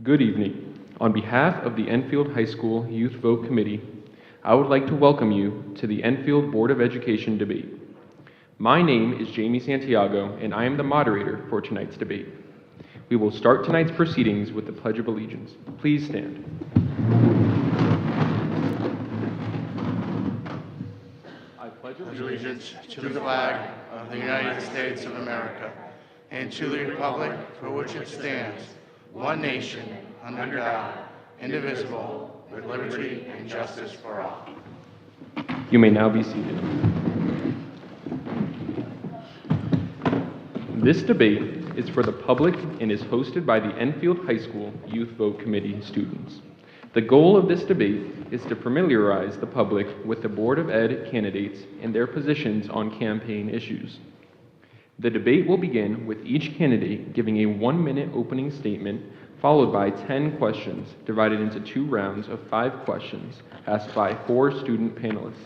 Good evening. On behalf of the Enfield High School Youth Vote Committee, I would like to welcome you to the Enfield Board of Education debate. My name is Jamie Santiago, and I am the moderator for tonight's debate. We will start tonight's proceedings with the Pledge of Allegiance. Please stand. I pledge allegiance to the flag of the United States of America and to the republic for which it stands, one nation, under God, indivisible, with liberty and justice for all. You may now be seated. This debate is for the public and is hosted by the Enfield High School Youth Vote Committee students. The goal of this debate is to familiarize the public with the Board of Ed candidates and their positions on campaign issues. The debate will begin with each candidate giving a 1-minute opening statement, followed by 10 questions divided into 2 rounds of 5 questions asked by 4 student panelists.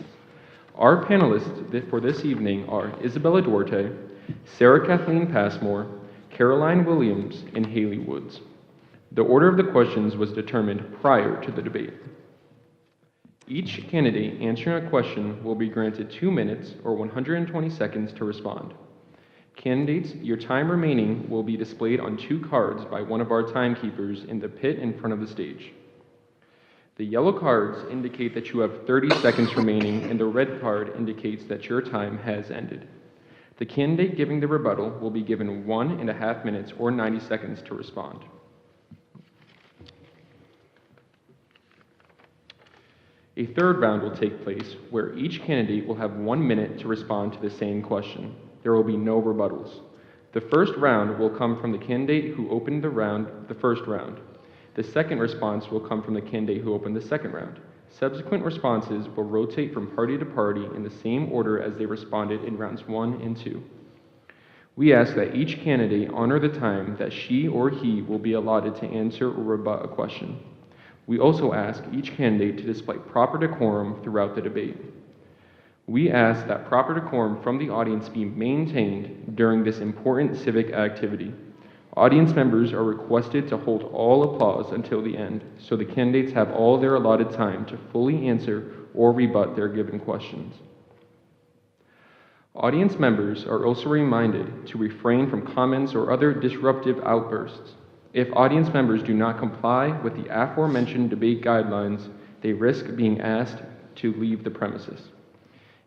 Our panelists for this evening are Isabella Duarte, Sarah Kathleen Passmore, Caroline Williams, and Haley Woods. The order of the questions was determined prior to the debate. Each candidate answering a question will be granted 2 minutes or 120 seconds to respond. Candidates, your time remaining will be displayed on 2 cards by one of our timekeepers in the pit in front of the stage. The yellow cards indicate that you have 30 seconds remaining, and the red card indicates that your time has ended. The candidate giving the rebuttal will be given 1.5 minutes or 90 seconds to respond. A third round will take place where each candidate will have 1 minute to respond to the same question. There will be no rebuttals. The first round will come from the candidate who opened the first round. The second response will come from the candidate who opened the second round. Subsequent responses will rotate from party to party in the same order as they responded in rounds 1 and 2. We ask that each candidate honor the time that she or he will be allotted to answer or rebut a question. We also ask each candidate to display proper decorum throughout the debate. We ask that proper decorum from the audience be maintained during this important civic activity. Audience members are requested to hold all applause until the end, so the candidates have all their allotted time to fully answer or rebut their given questions. Audience members are also reminded to refrain from comments or other disruptive outbursts. If audience members do not comply with the aforementioned debate guidelines, they risk being asked to leave the premises.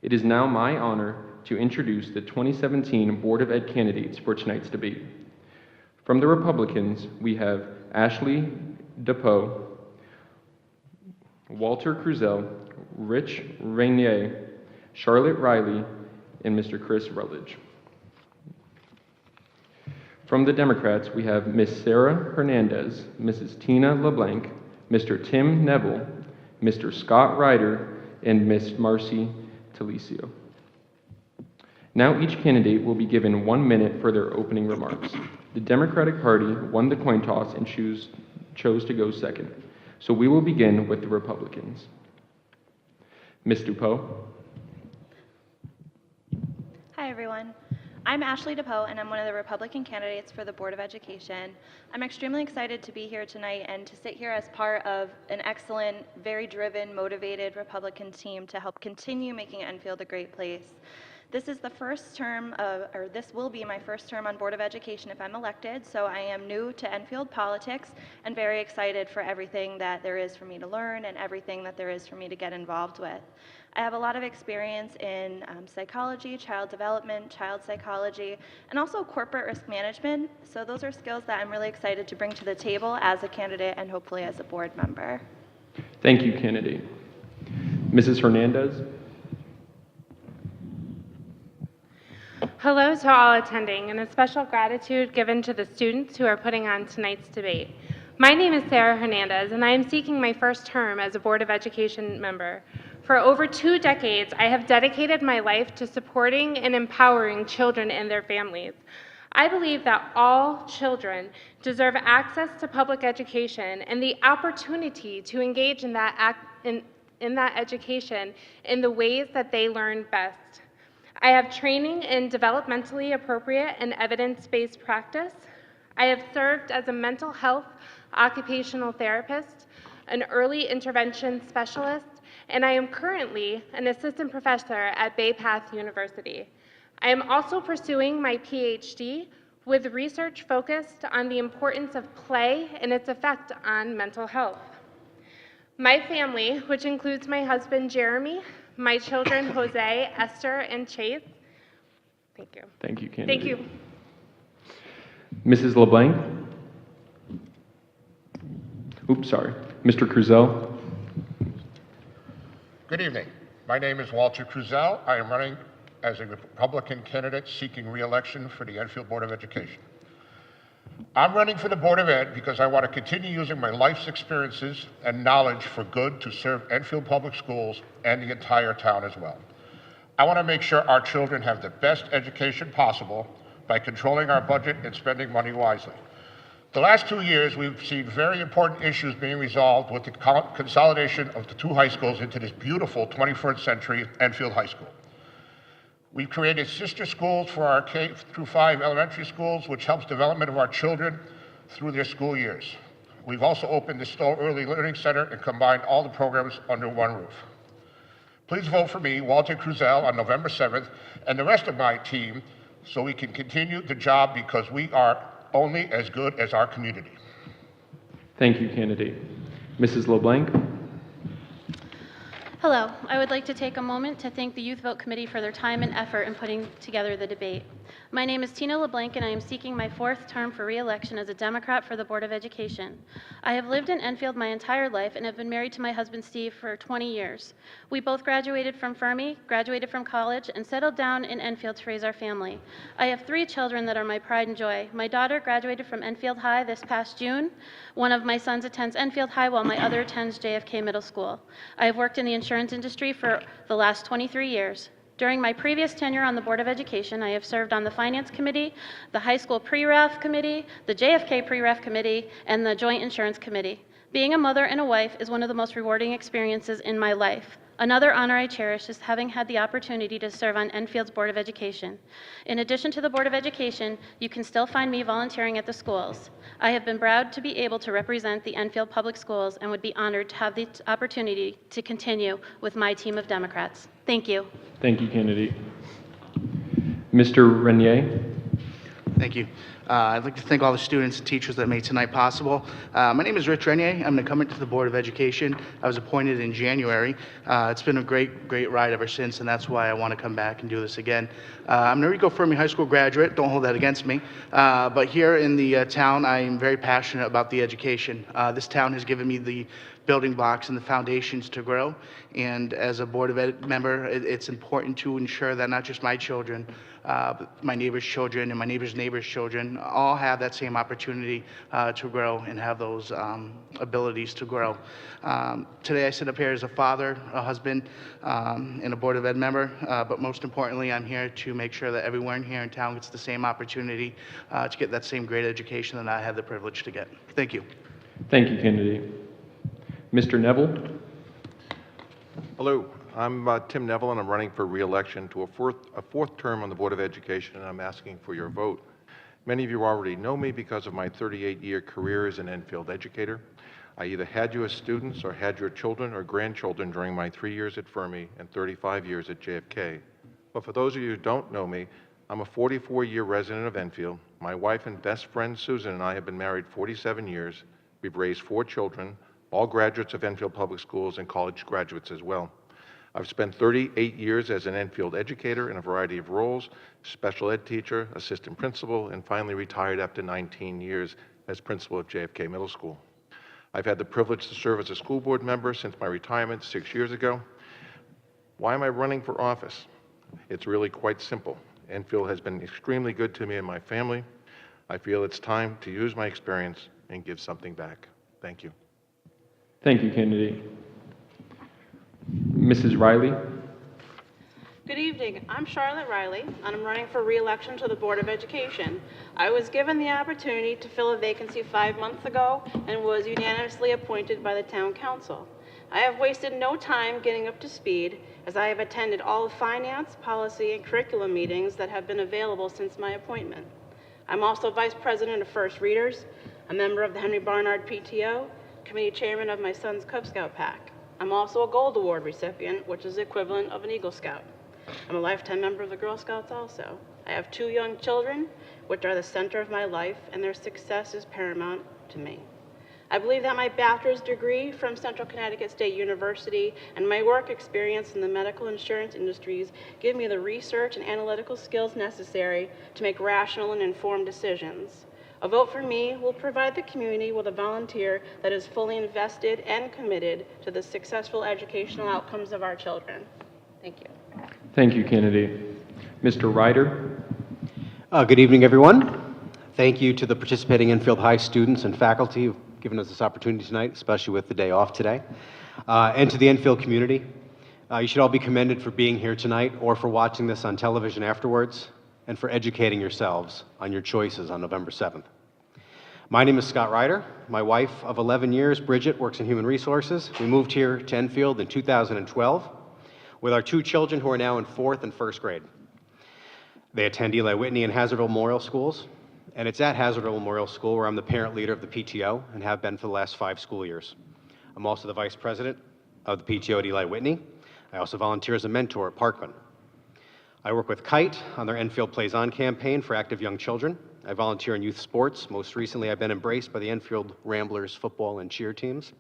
It is now my honor to introduce the 2017 Board of Ed candidates for tonight's debate. From the Republicans, we have Ashley DePoe, Walter Cruzel, Rich Rainier, Charlotte Riley, and Mr. Chris Rutledge. From the Democrats, we have Ms. Sarah Hernandez, Mrs. Tina LeBlanc, Mr. Tim Neville, Mr. Scott Ryder, and Ms. Marcy Talicio. Now each candidate will be given 1 minute for their opening remarks. The Democratic Party won the coin toss and chose to go second. So we will begin with the Republicans. Ms. DuPont. Hi, everyone. I'm Ashley DePoe, and I'm one of the Republican candidates for the Board of Education. I'm extremely excited to be here tonight and to sit here as part of an excellent, very driven, motivated Republican team to help continue making Enfield a great place. This is the first term, or this will be my first term on Board of Education if I'm elected, so I am new to Enfield politics and very excited for everything that there is for me to learn and everything that there is for me to get involved with. I have a lot of experience in psychology, child development, child psychology, and also corporate risk management, so those are skills that I'm really excited to bring to the table as a candidate and hopefully as a board member. Thank you, candidate. Mrs. Hernandez. Hello to all attending, and a special gratitude given to the students who are putting on tonight's debate. My name is Sarah Hernandez, and I am seeking my first term as a Board of Education member. For over 2 decades, I have dedicated my life to supporting and empowering children and their families. I believe that all children deserve access to public education and the opportunity to engage in that education in the ways that they learn best. I have training in developmentally appropriate and evidence-based practice. I have served as a mental health occupational therapist, an early intervention specialist, and I am currently an assistant professor at Bay Path University. I am also pursuing my PhD with research focused on the importance of play and its effect on mental health. My family, which includes my husband Jeremy, my children Jose, Esther, and Chase. Thank you. Thank you, Kennedy. Thank you. Mrs. LeBlanc? Oops, sorry. Mr. Cruzel? Good evening. My name is Walter Cruzel. I am running as a Republican candidate seeking re-election for the Enfield Board of Education. I'm running for the Board of Ed because I want to continue using my life's experiences and knowledge for good to serve Enfield Public Schools and the entire town as well. I want to make sure our children have the best education possible by controlling our budget and spending money wisely. The last 2 years, we've seen very important issues being resolved with the consolidation of the 2 high schools into this beautiful 21st century Enfield High School. We've created sister schools for our K-5 elementary schools, which helps development of our children through their school years. We've also opened the Stowe Early Learning Center and combined all the programs under one roof. Please vote for me, Walter Cruzel, on November 7th, and the rest of my team, so we can continue the job because we are only as good as our community. Thank you, candidate. Mrs. LeBlanc? Hello. I would like to take a moment to thank the Youth Vote Committee for their time and effort in putting together the debate. My name is Tina LeBlanc, and I am seeking my 4th term for re-election as a Democrat for the Board of Education. I have lived in Enfield my entire life and have been married to my husband Steve for 20 years. We both graduated from Fermi, graduated from college, and settled down in Enfield to raise our family. I have 3 children that are my pride and joy. My daughter graduated from Enfield High this past June. One of my sons attends Enfield High while my other attends JFK Middle School. I have worked in the insurance industry for the last 23 years. During my previous tenure on the Board of Education, I have served on the Finance Committee, the High School Pre-Ref Committee, the JFK Pre-Ref Committee, and the Joint Insurance Committee. Being a mother and a wife is one of the most rewarding experiences in my life. Another honor I cherish is having had the opportunity to serve on Enfield's Board of Education. In addition to the Board of Education, you can still find me volunteering at the schools. I have been proud to be able to represent the Enfield Public Schools and would be honored to have the opportunity to continue with my team of Democrats. Thank you. Thank you, candidate. Mr. Renier? Thank you. I'd like to thank all the students and teachers that made tonight possible. My name is Rich Renier. I'm an incumbent to the Board of Education. I was appointed in January. It's been a great ride ever since, and that's why I want to come back and do this again. I'm an Enrico Fermi High School graduate. Don't hold that against me. But here in the town, I am very passionate about the education. This town has given me the building blocks and the foundations to grow. And as a Board of Ed member, it's important to ensure that not just my children, but my neighbor's children and my neighbor's children all have that same opportunity to grow and have those abilities to grow. Today I sit up here as a father, a husband, and a Board of Ed member, but most importantly, I'm here to make sure that everyone here in town gets the same opportunity to get that same great education that I had the privilege to get. Thank you. Thank you, candidate. Mr. Neville? Hello, I'm Tim Neville, and I'm running for re-election to a fourth term on the Board of Education, and I'm asking for your vote. Many of you already know me because of my 38-year career as an Enfield educator. I either had you as students or had your children or grandchildren during my 3 years at Fermi and 35 years at JFK. But for those of you who don't know me, I'm a 44-year resident of Enfield. My wife and best friend Susan and I have been married 47 years. We've raised 4 children, all graduates of Enfield Public Schools and college graduates as well. I've spent 38 years as an Enfield educator in a variety of roles, special ed teacher, assistant principal, and finally retired after 19 years as principal of JFK Middle School. I've had the privilege to serve as a school board member since my retirement 6 years ago. Why am I running for office? It's really quite simple. Enfield has been extremely good to me and my family. I feel it's time to use my experience and give something back. Thank you. Thank you, candidate. Mrs. Riley? Good evening. I'm Charlotte Riley, and I'm running for re-election to the Board of Education. I was given the opportunity to fill a vacancy 5 months ago and was unanimously appointed by the Town Council. I have wasted no time getting up to speed, as I have attended all the finance, policy, and curriculum meetings that have been available since my appointment. I'm also Vice President of First Readers. a member of the Henry Barnard PTO, committee chairman of my son's Cub Scout pack. I'm also a Gold Award recipient, which is the equivalent of an Eagle Scout. I'm a lifetime member of the Girl Scouts also. I have 2 young children, which are the center of my life, and their success is paramount to me. I believe that my bachelor's degree from Central Connecticut State University and my work experience in the medical insurance industries give me the research and analytical skills necessary to make rational and informed decisions. A vote for me will provide the community with a volunteer that is fully invested and committed to the successful educational outcomes of our children. Thank you. Thank you, candidate. Mr. Ryder. Good evening, everyone. Thank you to the participating Enfield High students and faculty who've given us this opportunity tonight, especially with the day off today, and to the Enfield community. You should all be commended for being here tonight or for watching this on television afterwards and for educating yourselves on your choices on November 7th. My name is Scott Ryder. My wife of 11 years, Bridget, works in human resources. We moved here to Enfield in 2012 with our 2 children who are now in 4th and 1st grade. They attend Eli Whitney and Hazardville Memorial Schools, and it's at Hazardville Memorial School where I'm the parent leader of the PTO and have been for the last 5 school years. I'm also the vice president of the PTO at Eli Whitney. I also volunteer as a mentor at Parkland. I work with Kite on their Enfield Plays On campaign for active young children. I volunteer in youth sports. Most recently, I've been embraced by the Enfield Ramblers football and cheer teams.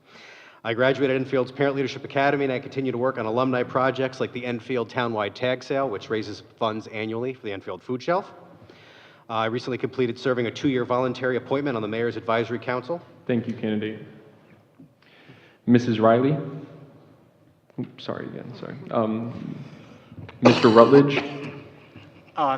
I graduated Enfield's Parent Leadership Academy, and I continue to work on alumni projects like the Enfield Townwide Tag Sale, which raises funds annually for the Enfield Food Shelf. I recently completed serving a 2-year voluntary appointment on the Mayor's Advisory Council. Thank you, candidate. Mrs. Riley. Oops, sorry again, sorry. Mr. Rutledge.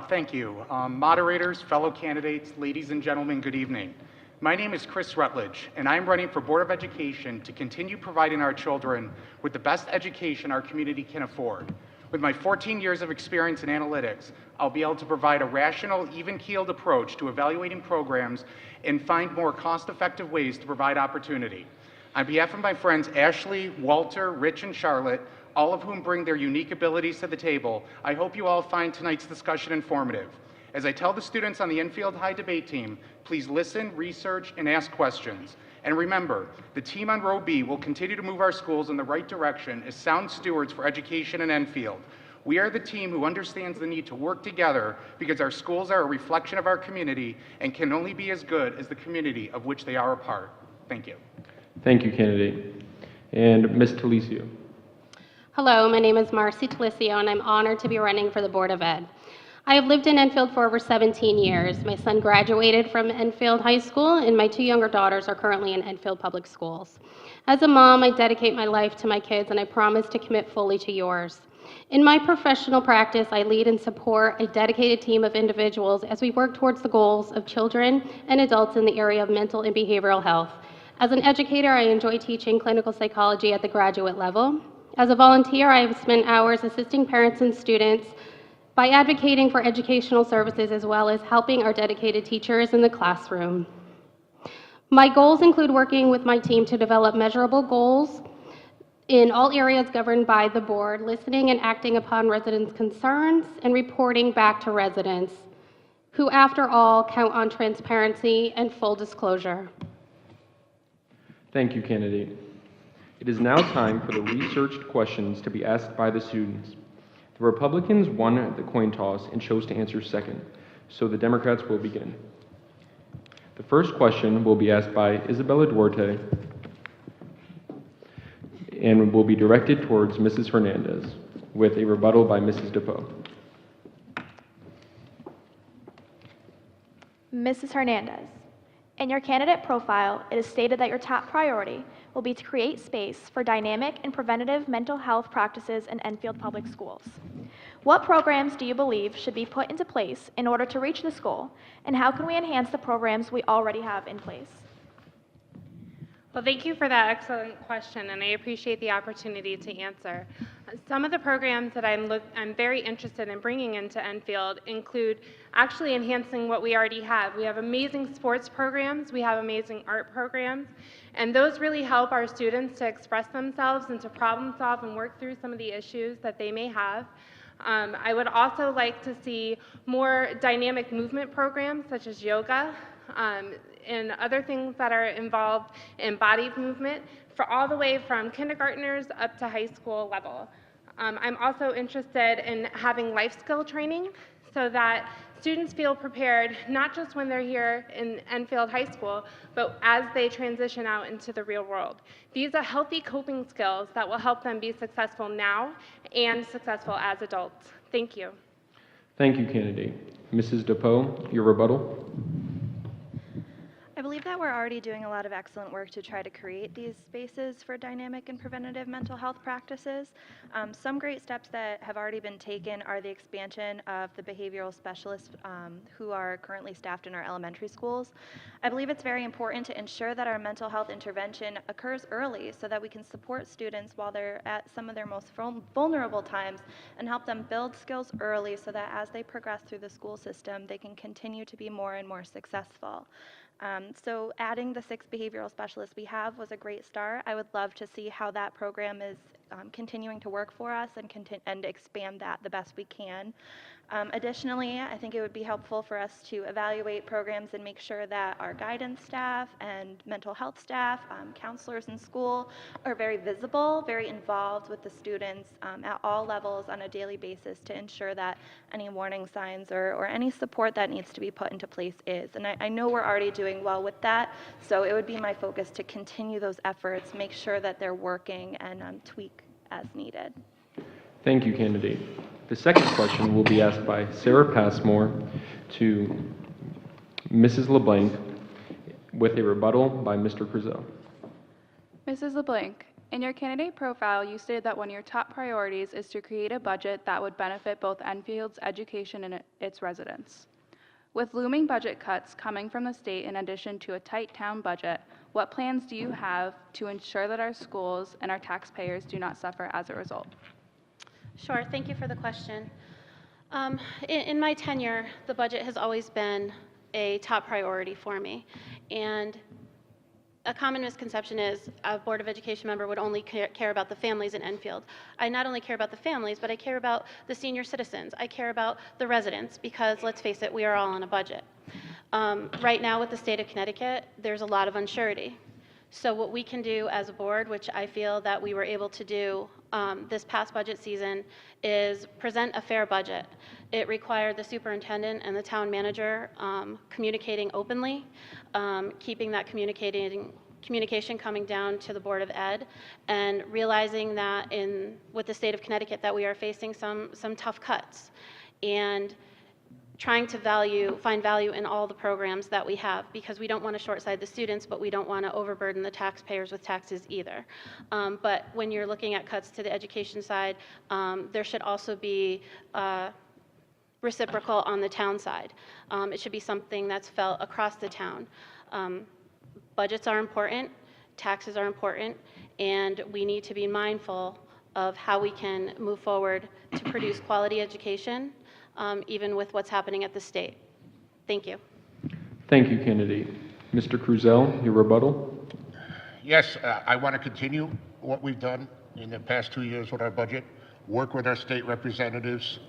Thank you. Moderators, fellow candidates, ladies and gentlemen, good evening. My name is Chris Rutledge, and I'm running for Board of Education to continue providing our children with the best education our community can afford. With my 14 years of experience in analytics, I'll be able to provide a rational, even-keeled approach to evaluating programs and find more cost-effective ways to provide opportunity. On behalf of my friends Ashley, Walter, Rich, and Charlotte, all of whom bring their unique abilities to the table, I hope you all find tonight's discussion informative. As I tell the students on the Enfield High debate team, please listen, research, and ask questions. And remember, the team on row B will continue to move our schools in the right direction as sound stewards for education in Enfield. We are the team who understands the need to work together because our schools are a reflection of our community and can only be as good as the community of which they are a part. Thank you. Thank you, candidate. And Ms. Talicio. Hello, my name is Marcy Talicio, and I'm honored to be running for the Board of Ed. I have lived in Enfield for over 17 years. My son graduated from Enfield High School, and my 2 younger daughters are currently in Enfield Public Schools. As a mom, I dedicate my life to my kids, and I promise to commit fully to yours. In my professional practice, I lead and support a dedicated team of individuals as we work towards the goals of children and adults in the area of mental and behavioral health. As an educator, I enjoy teaching clinical psychology at the graduate level. As a volunteer, I have spent hours assisting parents and students by advocating for educational services as well as helping our dedicated teachers in the classroom. My goals include working with my team to develop measurable goals in all areas governed by the board, listening and acting upon residents' concerns, and reporting back to residents, who, after all, count on transparency and full disclosure. Thank you, candidate. It is now time for the researched questions to be asked by the students. The Republicans won the coin toss and chose to answer second, so the Democrats will begin. The first question will be asked by Isabella Duarte and will be directed towards Mrs. Hernandez, with a rebuttal by Mrs. DePoe. Mrs. Hernandez, in your candidate profile, it is stated that your top priority will be to create space for dynamic and preventative mental health practices in Enfield Public Schools. What programs do you believe should be put into place in order to reach this goal, and how can we enhance the programs we already have in place? Well, thank you for that excellent question, and I appreciate the opportunity to answer. Some of the programs that I'm very interested in bringing into Enfield include actually enhancing what we already have. We have amazing sports programs, we have amazing art programs, and those really help our students to express themselves and to problem solve and work through some of the issues that they may have. I would also like to see more dynamic movement programs such as yoga, and other things that are involved in body movement for all the way from kindergartners up to high school level. I'm also interested in having life skill training so that students feel prepared not just when they're here in Enfield High School, but as they transition out into the real world. These are healthy coping skills that will help them be successful now and successful as adults. Thank you. Thank you, candidate. Mrs. DePoe, your rebuttal. I believe that we're already doing a lot of excellent work to try to create these spaces for dynamic and preventative mental health practices. Some great steps that have already been taken are the expansion of the behavioral specialists who are currently staffed in our elementary schools. I believe it's very important to ensure that our mental health intervention occurs early so that we can support students while they're at some of their most vulnerable times and help them build skills early so that as they progress through the school system, they can continue to be more and more successful. So adding the 6 behavioral specialists we have was a great start. I would love to see how that program is continuing to work for us and expand that the best we can. Additionally, I think it would be helpful for us to evaluate programs and make sure that our guidance staff and mental health staff, counselors in school are very visible, very involved with the students at all levels on a daily basis to ensure that any warning signs or any support that needs to be put into place is. And I know we're already doing well with that, so it would be my focus to continue those efforts, make sure that they're working, and tweak as needed. Thank you, candidate. The second question will be asked by Sarah Passmore to Mrs. LeBlanc with a rebuttal by Mr. Crizel. Mrs. LeBlanc, in your candidate profile, you stated that one of your top priorities is to create a budget that would benefit both Enfield's education and its residents. With looming budget cuts coming from the state in addition to a tight town budget, what plans do you have to ensure that our schools and our taxpayers do not suffer as a result? Sure, thank you for the question. In my tenure, the budget has always been a top priority for me. And a common misconception is a Board of Education member would only care about the families in Enfield. I not only care about the families, but I care about the senior citizens. I care about the residents because, let's face it, we are all on a budget. Right now with the state of Connecticut, there's a lot of unsurety. So what we can do as a board, which I feel that we were able to do this past budget season, is present a fair budget. It required the superintendent and the town manager communicating openly, keeping that communication coming down to the Board of Ed, and realizing that with the state of Connecticut that we are facing some tough cuts, and trying to find value in all the programs that we have, because we don't want to short-side the students, but we don't want to overburden the taxpayers with taxes either. But when you're looking at cuts to the education side, there should also be reciprocal on the town side. It should be something that's felt across the town. Budgets are important, taxes are important, and we need to be mindful of how we can move forward to produce quality education, even with what's happening at the state. Thank you. Thank you, candidate. Mr. Crizel, your rebuttal. Yes, I want to continue what we've done in the past 2 years with our budget, work with our state representatives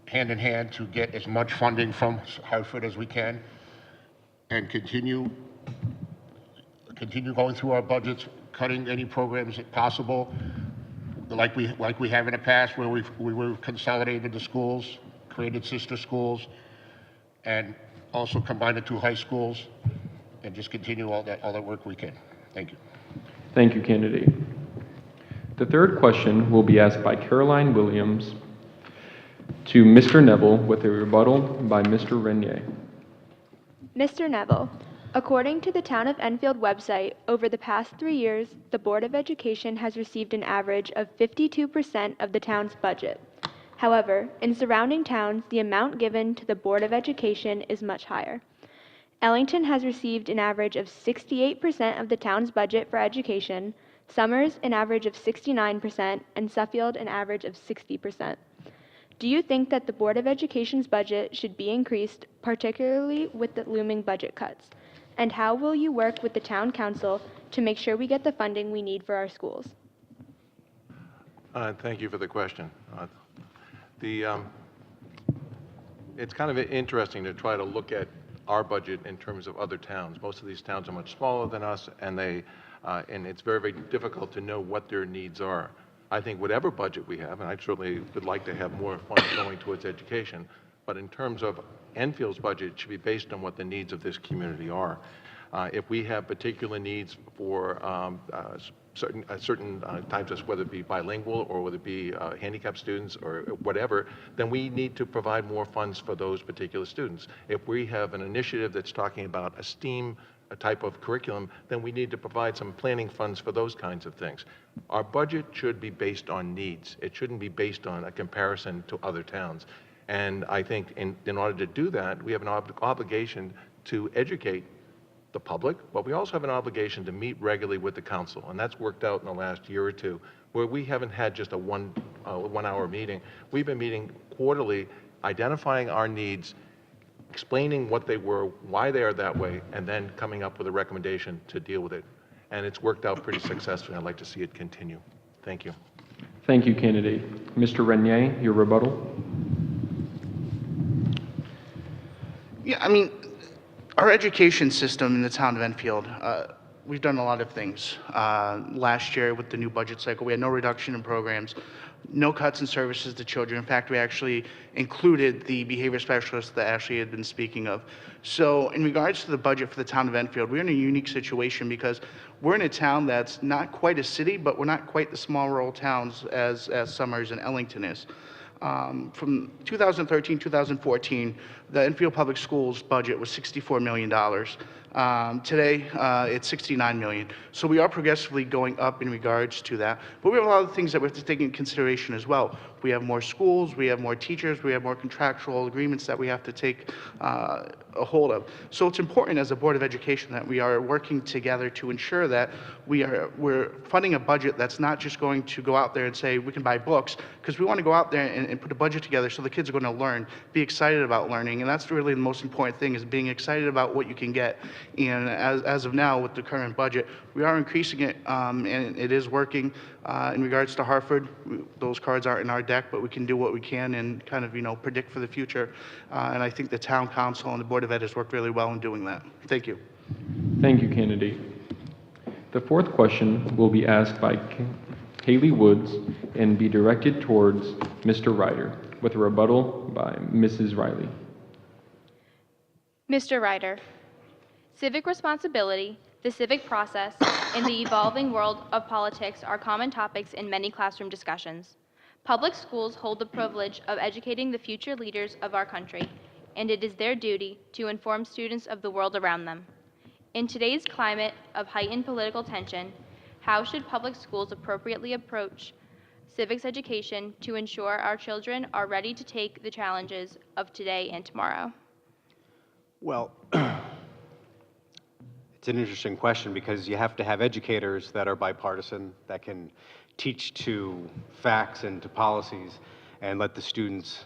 hand in hand to get as much funding from Hartford as we can, and continue going through our budgets, cutting any programs possible, like we have in the past, where we consolidated the schools, created sister schools, and also combined the 2 high schools, and just continue all that work we can. Thank you. Thank you, candidate. The third question will be asked by Caroline Williams to Mr. Neville with a rebuttal by Mr. Renier. Mr. Neville, according to the Town of Enfield website, over the past 3 years, the Board of Education has received an average of 52% of the town's budget. However, in surrounding towns, the amount given to the Board of Education is much higher. Ellington has received an average of 68% of the town's budget for education, Summers an average of 69%, and Suffield an average of 60%. Do you think that the Board of Education's budget should be increased, particularly with the looming budget cuts? And how will you work with the Town Council to make sure we get the funding we need for our schools? Thank you for the question. It's kind of interesting to try to look at our budget in terms of other towns. Most of these towns are much smaller than us, and it's very, very difficult to know what their needs are. I think whatever budget we have, and I certainly would like to have more funds going towards education, but in terms of Enfield's budget, it should be based on what the needs of this community are. If we have particular needs for certain types of, whether it be bilingual or whether it be handicapped students or whatever, then we need to provide more funds for those particular students. If we have an initiative that's talking about a STEAM type of curriculum, then we need to provide some planning funds for those kinds of things. Our budget should be based on needs. It shouldn't be based on a comparison to other towns. And I think in order to do that, we have an obligation to educate the public, but we also have an obligation to meet regularly with the council, and that's worked out in the last year or two, where we haven't had just a one-hour meeting. We've been meeting quarterly, identifying our needs, explaining what they were, why they are that way, and then coming up with a recommendation to deal with it. And it's worked out pretty successfully. I'd like to see it continue. Thank you. Thank you, candidate. Mr. Renier, your rebuttal. Yeah, I mean, our education system in the town of Enfield, we've done a lot of things. Last year with the new budget cycle, we had no reduction in programs, no cuts in services to children. In fact, we actually included the behavior specialists that Ashley had been speaking of. So in regards to the budget for the town of Enfield, we're in a unique situation because we're in a town that's not quite a city, but we're not quite the small rural towns as Summers and Ellington is. From 2013, 2014, the Enfield Public Schools budget was $64 million. Today, it's $69 million. So we are progressively going up in regards to that. But we have a lot of things that we have to take into consideration as well. We have more schools, we have more teachers, we have more contractual agreements that we have to take a hold of. So it's important as a Board of Education that we are working together to ensure that we're funding a budget that's not just going to go out there and say we can buy books, because we want to go out there and put a budget together so the kids are going to learn, be excited about learning, and that's really the most important thing, is being excited about what you can get. And as of now, with the current budget, we are increasing it, and it is working. In regards to Hartford, those cards aren't in our deck, but we can do what we can and kind of, predict for the future. And I think the Town Council and the Board of Ed has worked really well in doing that. Thank you. Thank you, candidate. The fourth question will be asked by Haley Woods and be directed towards Mr. Ryder, with a rebuttal by Mrs. Riley. Mr. Ryder, civic responsibility, the civic process, and the evolving world of politics are common topics in many classroom discussions. Public schools hold the privilege of educating the future leaders of our country, and it is their duty to inform students of the world around them. In today's climate of heightened political tension, how should public schools appropriately approach civics education to ensure our children are ready to take the challenges of today and tomorrow? Well, it's an interesting question because you have to have educators that are bipartisan, that can teach to facts and to policies and let the students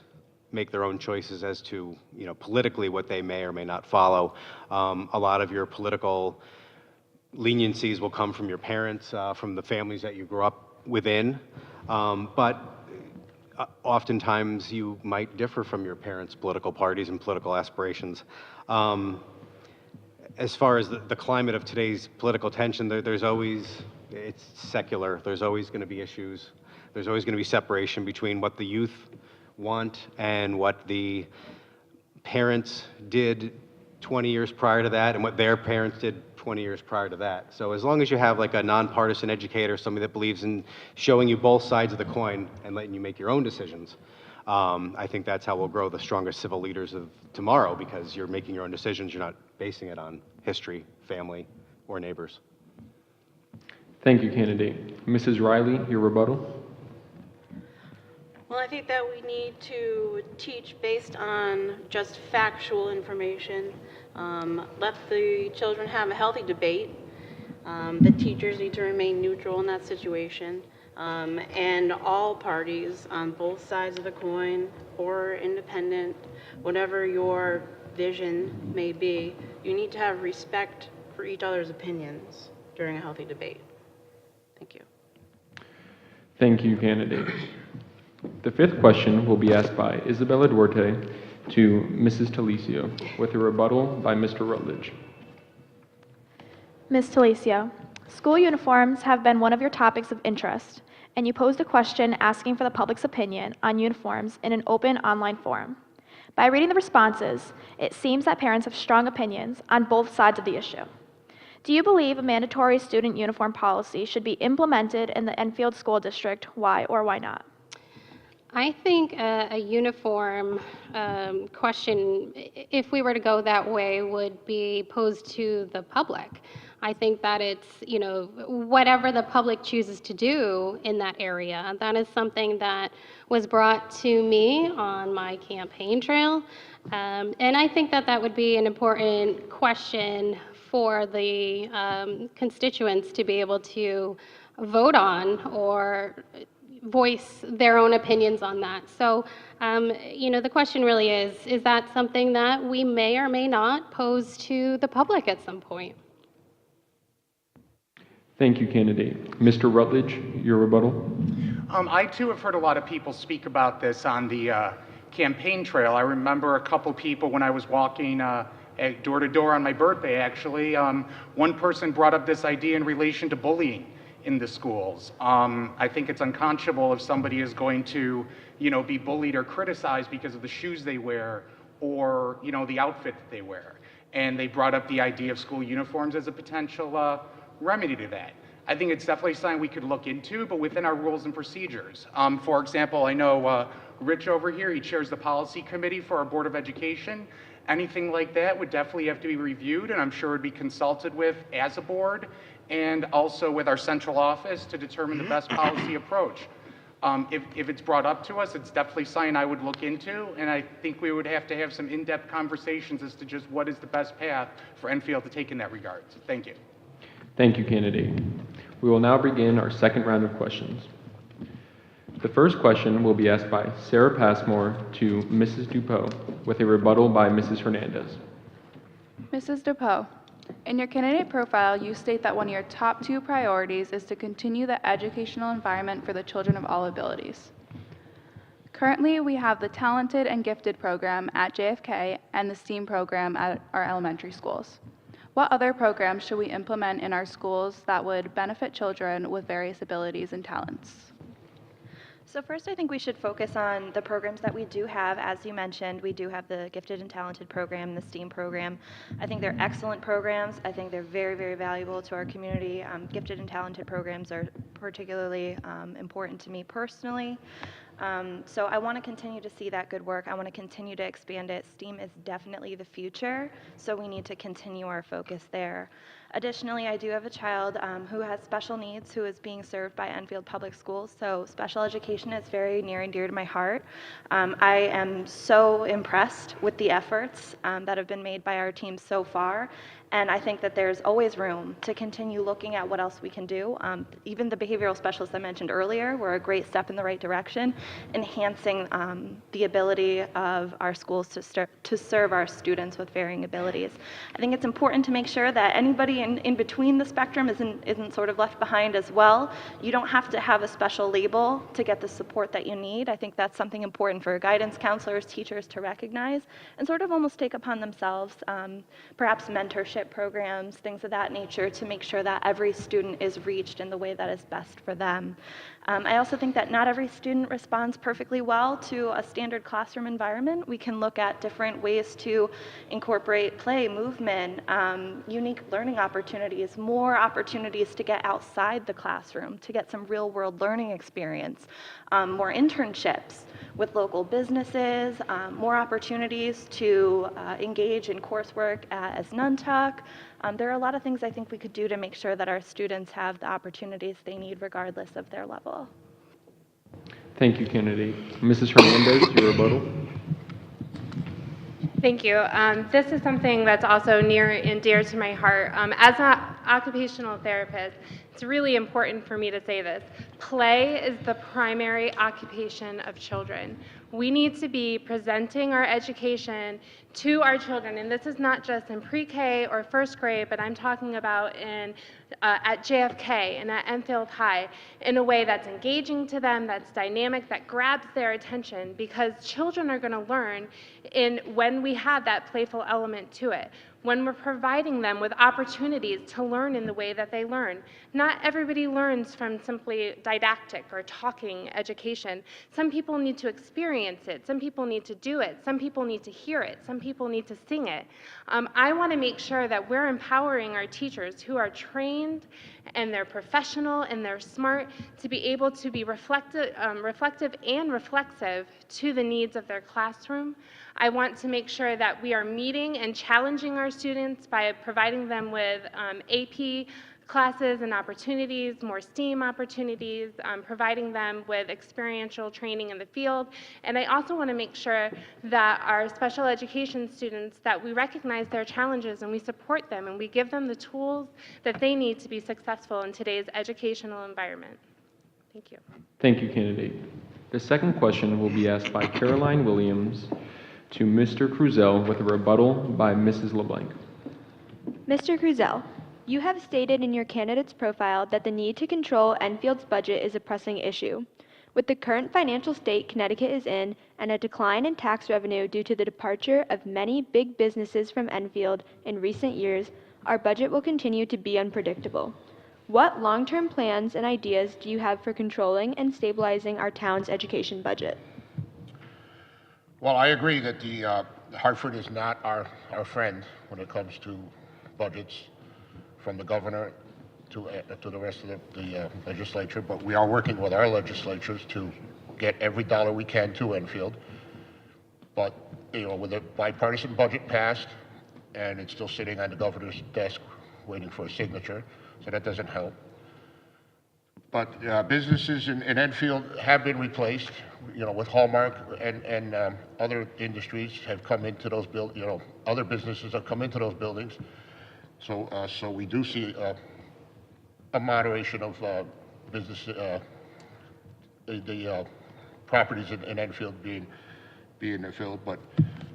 make their own choices as to, politically what they may or may not follow. A lot of your political leniencies will come from your parents, from the families that you grew up within, but oftentimes you might differ from your parents' political parties and political aspirations. As far as the climate of today's political tension, it's secular. There's always going to be issues. There's always going to be separation between what the youth want and what the parents did 20 years prior to that and what their parents did 20 years prior to that. So as long as you have like a nonpartisan educator, somebody that believes in showing you both sides of the coin and letting you make your own decisions, I think that's how we'll grow the strongest civil leaders of tomorrow, because you're making your own decisions. You're not basing it on history, family, or neighbors. Thank you, candidate. Mrs. Riley, your rebuttal. Well, I think that we need to teach based on just factual information. Let the children have a healthy debate. The teachers need to remain neutral in that situation. And all parties on both sides of the coin, or independent, whatever your vision may be, you need to have respect for each other's opinions during a healthy debate. Thank you. Thank you, candidate. The fifth question will be asked by Isabella Duarte to Mrs. Talicio, with a rebuttal by Mr. Rutledge. Ms. Talicio, school uniforms have been one of your topics of interest, and you posed a question asking for the public's opinion on uniforms in an open online forum. By reading the responses, it seems that parents have strong opinions on both sides of the issue. Do you believe a mandatory student uniform policy should be implemented in the Enfield School District? Why or why not? I think a uniform question, if we were to go that way, would be posed to the public. I think that it's, whatever the public chooses to do in that area, that is something that was brought to me on my campaign trail. And I think that that would be an important question for the constituents to be able to vote on or voice their own opinions on that. So, the question really is that something that we may or may not pose to the public at some point? Thank you, candidate. Mr. Rutledge, your rebuttal. I too have heard a lot of people speak about this on the campaign trail. I remember a couple people when I was walking door to door on my birthday, actually. One person brought up this idea in relation to bullying in the schools. I think it's unconscionable if somebody is going to, be bullied or criticized because of the shoes they wear or, the outfit that they wear. And they brought up the idea of school uniforms as a potential remedy to that. I think it's definitely something we could look into, but within our rules and procedures. For example, I know Rich over here, he chairs the policy committee for our Board of Education. Anything like that would definitely have to be reviewed, and I'm sure would be consulted with as a board and also with our central office to determine the best policy approach. If it's brought up to us, it's definitely something I would look into, and I think we would have to have some in-depth conversations as to just what is the best path for Enfield to take in that regard. So thank you. Thank you, candidate. We will now begin our second round of questions. The first question will be asked by Sarah Passmore to Mrs. Dupeau, with a rebuttal by Mrs. Hernandez. Mrs. Dupeau, in your candidate profile, you state that one of your top 2 priorities is to continue the educational environment for the children of all abilities. Currently, we have the Talented and Gifted program at JFK and the STEAM program at our elementary schools. What other programs should we implement in our schools that would benefit children with various abilities and talents? So first, I think we should focus on the programs that we do have. As you mentioned, we do have the Gifted and Talented program, the STEAM program. I think they're excellent programs. I think they're very, very valuable to our community. Gifted and Talented programs are particularly important to me personally. So I want to continue to see that good work. I want to continue to expand it. STEAM is definitely the future, so we need to continue our focus there. Additionally, I do have a child who has special needs who is being served by Enfield Public Schools, so special education is very near and dear to my heart. I am so impressed with the efforts that have been made by our team so far, and I think that there's always room to continue looking at what else we can do. Even the behavioral specialists I mentioned earlier were a great step in the right direction, enhancing the ability of our schools to serve our students with varying abilities. I think it's important to make sure that anybody in between the spectrum isn't sort of left behind as well. You don't have to have a special label to get the support that you need. I think that's something important for guidance counselors, teachers to recognize and sort of almost take upon themselves, perhaps mentorship programs, things of that nature, to make sure that every student is reached in the way that is best for them. I also think that not every student responds perfectly well to a standard classroom environment. We can look at different ways to incorporate play, movement, unique learning opportunities, more opportunities to get outside the classroom, to get some real-world learning experience, more internships with local businesses, more opportunities to engage in coursework as Nuntuck. There are a lot of things I think we could do to make sure that our students have the opportunities they need regardless of their level. Thank you, candidate. Mrs. Hernandez, your rebuttal. Thank you. This is something that's also near and dear to my heart. As an occupational therapist, it's really important for me to say this. Play is the primary occupation of children. We need to be presenting our education to our children, and this is not just in pre-K or first grade, but I'm talking about at JFK and at Enfield High in a way that's engaging to them, that's dynamic, that grabs their attention, because children are going to learn when we have that playful element to it, when we're providing them with opportunities to learn in the way that they learn. Not everybody learns from simply didactic or talking education. Some people need to experience it. Some people need to do it. Some people need to hear it. Some people need to sing it. I want to make sure that we're empowering our teachers who are trained and they're professional and they're smart to be able to be reflective and reflexive to the needs of their classroom. I want to make sure that we are meeting and challenging our students by providing them with AP classes and opportunities, more STEAM opportunities, providing them with experiential training in the field. And I also want to make sure that our special education students, that we recognize their challenges and we support them and we give them the tools that they need to be successful in today's educational environment. Thank you. Thank you, candidate. The second question will be asked by Caroline Williams to Mr. Kruzel with a rebuttal by Mrs. LeBlanc. Mr. Kruzel, you have stated in your candidate's profile that the need to control Enfield's budget is a pressing issue. With the current financial state Connecticut is in and a decline in tax revenue due to the departure of many big businesses from Enfield in recent years, our budget will continue to be unpredictable. What long-term plans and ideas do you have for controlling and stabilizing our town's education budget? Well, I agree that the Hartford is not our friend when it comes to budgets, from the governor to the rest of the legislature, but we are working with our legislatures to get every dollar we can to Enfield. But, you know, with a bipartisan budget passed, and it's still sitting on the governor's desk waiting for a signature, so that doesn't help. But businesses in Enfield have been replaced, you know, with Hallmark and other industries have come into those other businesses have come into those buildings. So we do see a moderation of business, the properties in Enfield being filled, but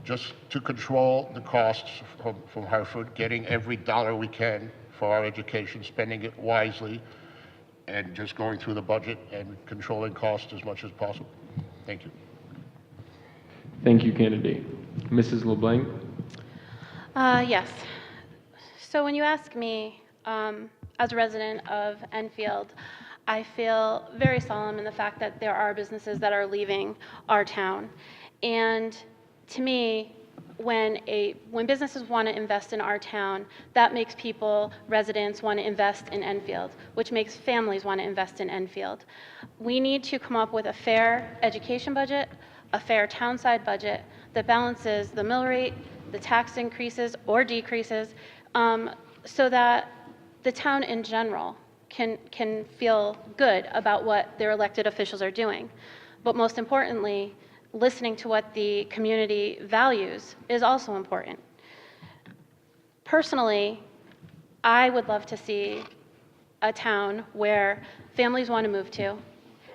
just to control the costs from Hartford, getting every dollar we can for our education, spending it wisely, and just going through the budget and controlling costs as much as possible. Thank you. Thank you, candidate. Mrs. LeBlanc? Yes. So when you ask me, as a resident of Enfield, I feel very solemn in the fact that there are businesses that are leaving our town. And to me, when businesses want to invest in our town, that makes residents want to invest in Enfield, which makes families want to invest in Enfield. We need to come up with a fair education budget, a fair townside budget that balances the mill rate, the tax increases or decreases, so that the town in general can feel good about what their elected officials are doing. But most importantly, listening to what the community values is also important. Personally, I would love to see a town where families want to move to,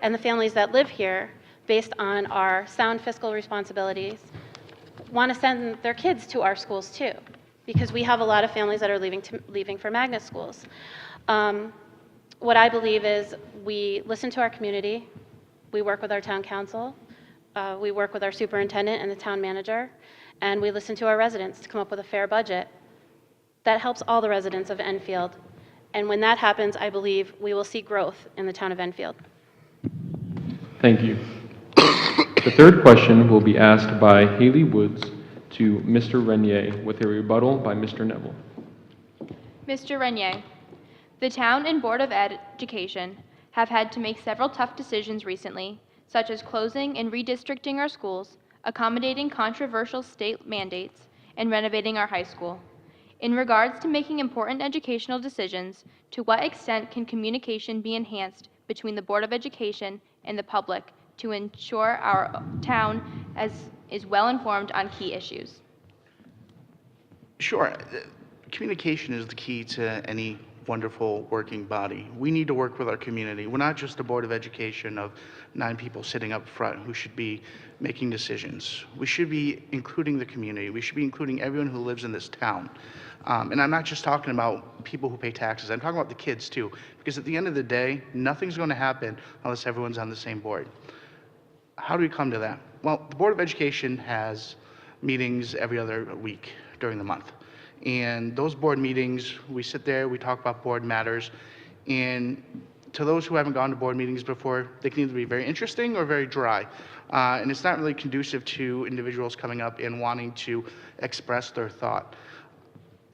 and the families that live here, based on our sound fiscal responsibilities, want to send their kids to our schools too, because we have a lot of families that are leaving for magnet schools. What I believe is we listen to our community, we work with our town council, we work with our superintendent and the town manager, and we listen to our residents to come up with a fair budget that helps all the residents of Enfield. And when that happens, I believe we will see growth in the town of Enfield. Thank you. The third question will be asked by Haley Woods to Mr. Renier with a rebuttal by Mr. Neville. Mr. Renier, the town and Board of Education have had to make several tough decisions recently, such as closing and redistricting our schools, accommodating controversial state mandates, and renovating our high school. In regards to making important educational decisions, to what extent can communication be enhanced between the Board of Education and the public to ensure our town is well informed on key issues? Sure. Communication is the key to any wonderful working body. We need to work with our community. We're not just a Board of Education of 9 people sitting up front who should be making decisions. We should be including the community. We should be including everyone who lives in this town. And I'm not just talking about people who pay taxes. I'm talking about the kids too, because at the end of the day, nothing's going to happen unless everyone's on the same board. How do we come to that? Well, the Board of Education has meetings every other week during the month. And those board meetings, we sit there, we talk about board matters. And to those who haven't gone to board meetings before, they can either be very interesting or very dry. And it's not really conducive to individuals coming up and wanting to express their thought.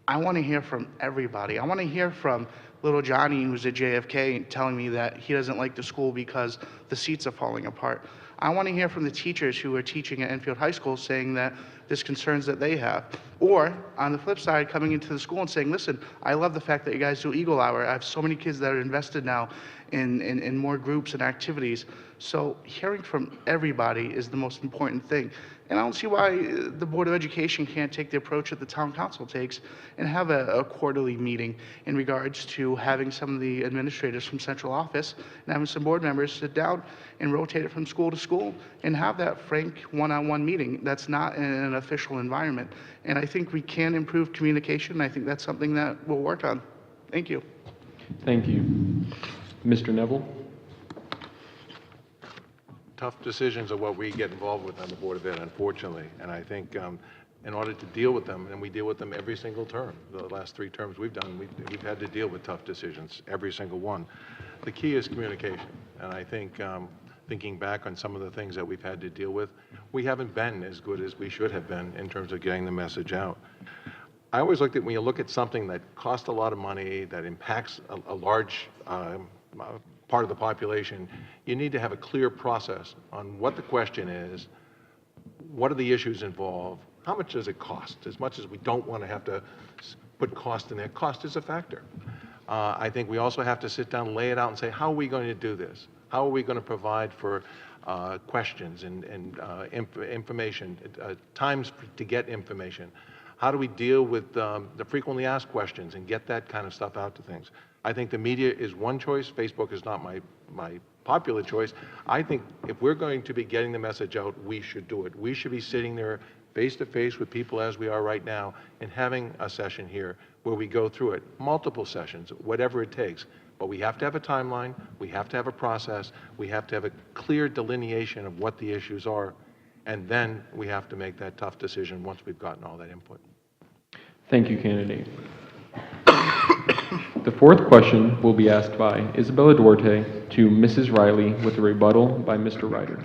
I want to hear from everybody. I want to hear from little Johnny, who's at JFK, telling me that he doesn't like the school because the seats are falling apart. I want to hear from the teachers who are teaching at Enfield High School saying that there's concerns that they have. Or, on the flip side, coming into the school and saying, listen, I love the fact that you guys do Eagle Hour. I have so many kids that are invested now in more groups and activities. So hearing from everybody is the most important thing. And I don't see why the Board of Education can't take the approach that the Town Council takes and have a quarterly meeting in regards to having some of the administrators from central office and having some board members sit down and rotate it from school to school and have that frank one-on-one meeting that's not in an official environment. And I think we can improve communication. I think that's something that we'll work on. Thank you. Thank you. Mr. Neville? Tough decisions are what we get involved with on the Board of Ed, unfortunately. And I think in order to deal with them, and we deal with them every single term, the last 3 terms we've done, we've had to deal with tough decisions, every single one. The key is communication. And I think thinking back on some of the things that we've had to deal with, we haven't been as good as we should have been in terms of getting the message out. I always looked at when you look at something that costs a lot of money, that impacts a large part of the population, you need to have a clear process on what the question is, what are the issues involved, how much does it cost? As much as we don't want to have to put cost in there, cost is a factor. I think we also have to sit down, lay it out and say, how are we going to do this? How are we going to provide for questions and information, times to get information? How do we deal with the frequently asked questions and get that kind of stuff out to things? I think the media is one choice. Facebook is not my popular choice. I think if we're going to be getting the message out, we should do it. We should be sitting there face-to-face with people as we are right now and having a session here where we go through it, multiple sessions, whatever it takes. But we have to have a timeline, we have to have a process, we have to have a clear delineation of what the issues are, and then we have to make that tough decision once we've gotten all that input. Thank you, candidate. The 4th question will be asked by Isabella Duarte to Mrs. Riley with a rebuttal by Mr. Ryder.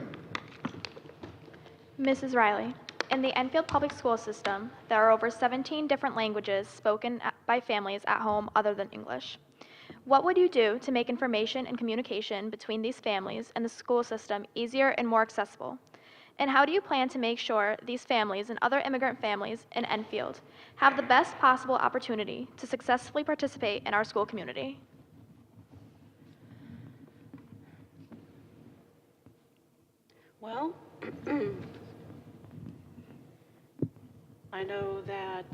Mrs. Riley, in the Enfield Public School System, there are over 17 different languages spoken by families at home other than English. What would you do to make information and communication between these families and the school system easier and more accessible? And how do you plan to make sure these families and other immigrant families in Enfield have the best possible opportunity to successfully participate in our school community? Well, I know that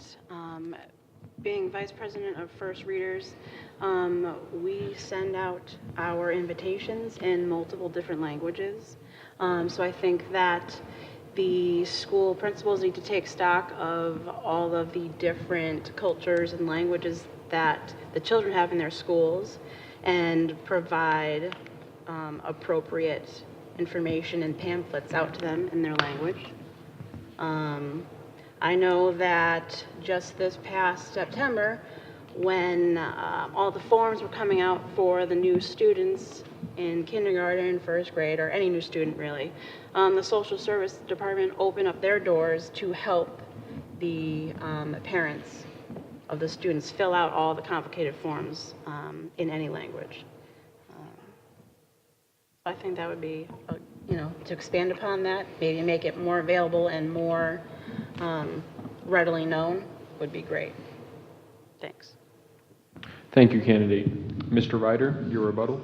being Vice President of First Readers, we send out our invitations in multiple different languages. So I think that the school principals need to take stock of all of the different cultures and languages that the children have in their schools and provide appropriate information and pamphlets out to them in their language. I know that just this past September, when all the forms were coming out for the new students in kindergarten and 1st grade, or any new student really, the social service department opened up their doors to help the parents of the students fill out all the complicated forms in any language. I think that would be, to expand upon that, maybe make it more available and more readily known would be great. Thanks. Thank you, candidate. Mr. Ryder, your rebuttal.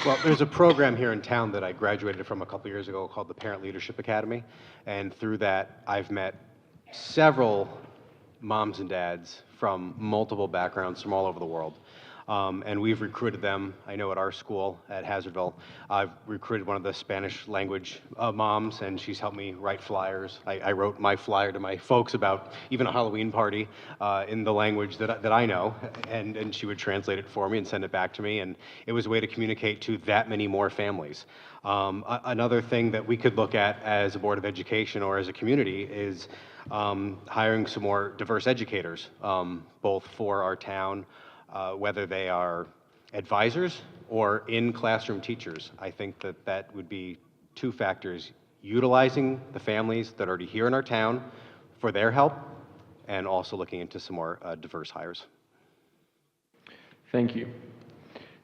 Well, there's a program here in town that I graduated from a couple years ago called the Parent Leadership Academy, and through that I've met several moms and dads from multiple backgrounds from all over the world. And we've recruited them. I know at our school at Hazardville, I've recruited one of the Spanish language moms, and she's helped me write flyers. I wrote my flyer to my folks about even a Halloween party in the language that I know, and she would translate it for me and send it back to me, and it was a way to communicate to that many more families. Another thing that we could look at as a Board of Education or as a community is hiring some more diverse educators, both for our town, whether they are advisors or in-classroom teachers. I think that that would be two factors: utilizing the families that are already here in our town for their help, and also looking into some more diverse hires. Thank you.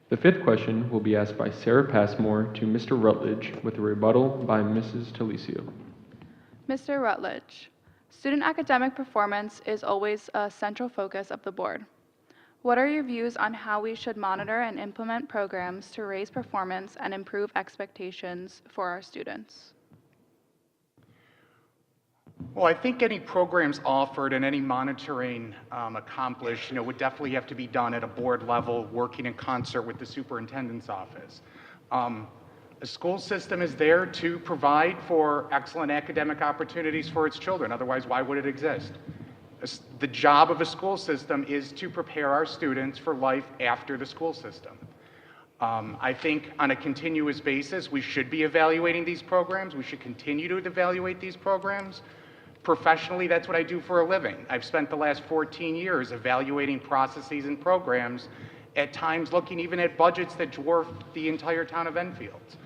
The fifth question will be asked by Sarah Passmore to Mr. Rutledge with a rebuttal by Mrs. Talicio. Mr. Rutledge, student academic performance is always a central focus of the board. What are your views on how we should monitor and implement programs to raise performance and improve expectations for our students? Well, I think any programs offered and any monitoring accomplished, would definitely have to be done at a board level, working in concert with the superintendent's office. A school system is there to provide for excellent academic opportunities for its children. Otherwise, why would it exist? The job of a school system is to prepare our students for life after the school system. I think on a continuous basis, we should be evaluating these programs. We should continue to evaluate these programs. Professionally, that's what I do for a living. I've spent the last 14 years evaluating processes and programs, at times looking even at budgets that dwarf the entire town of Enfield.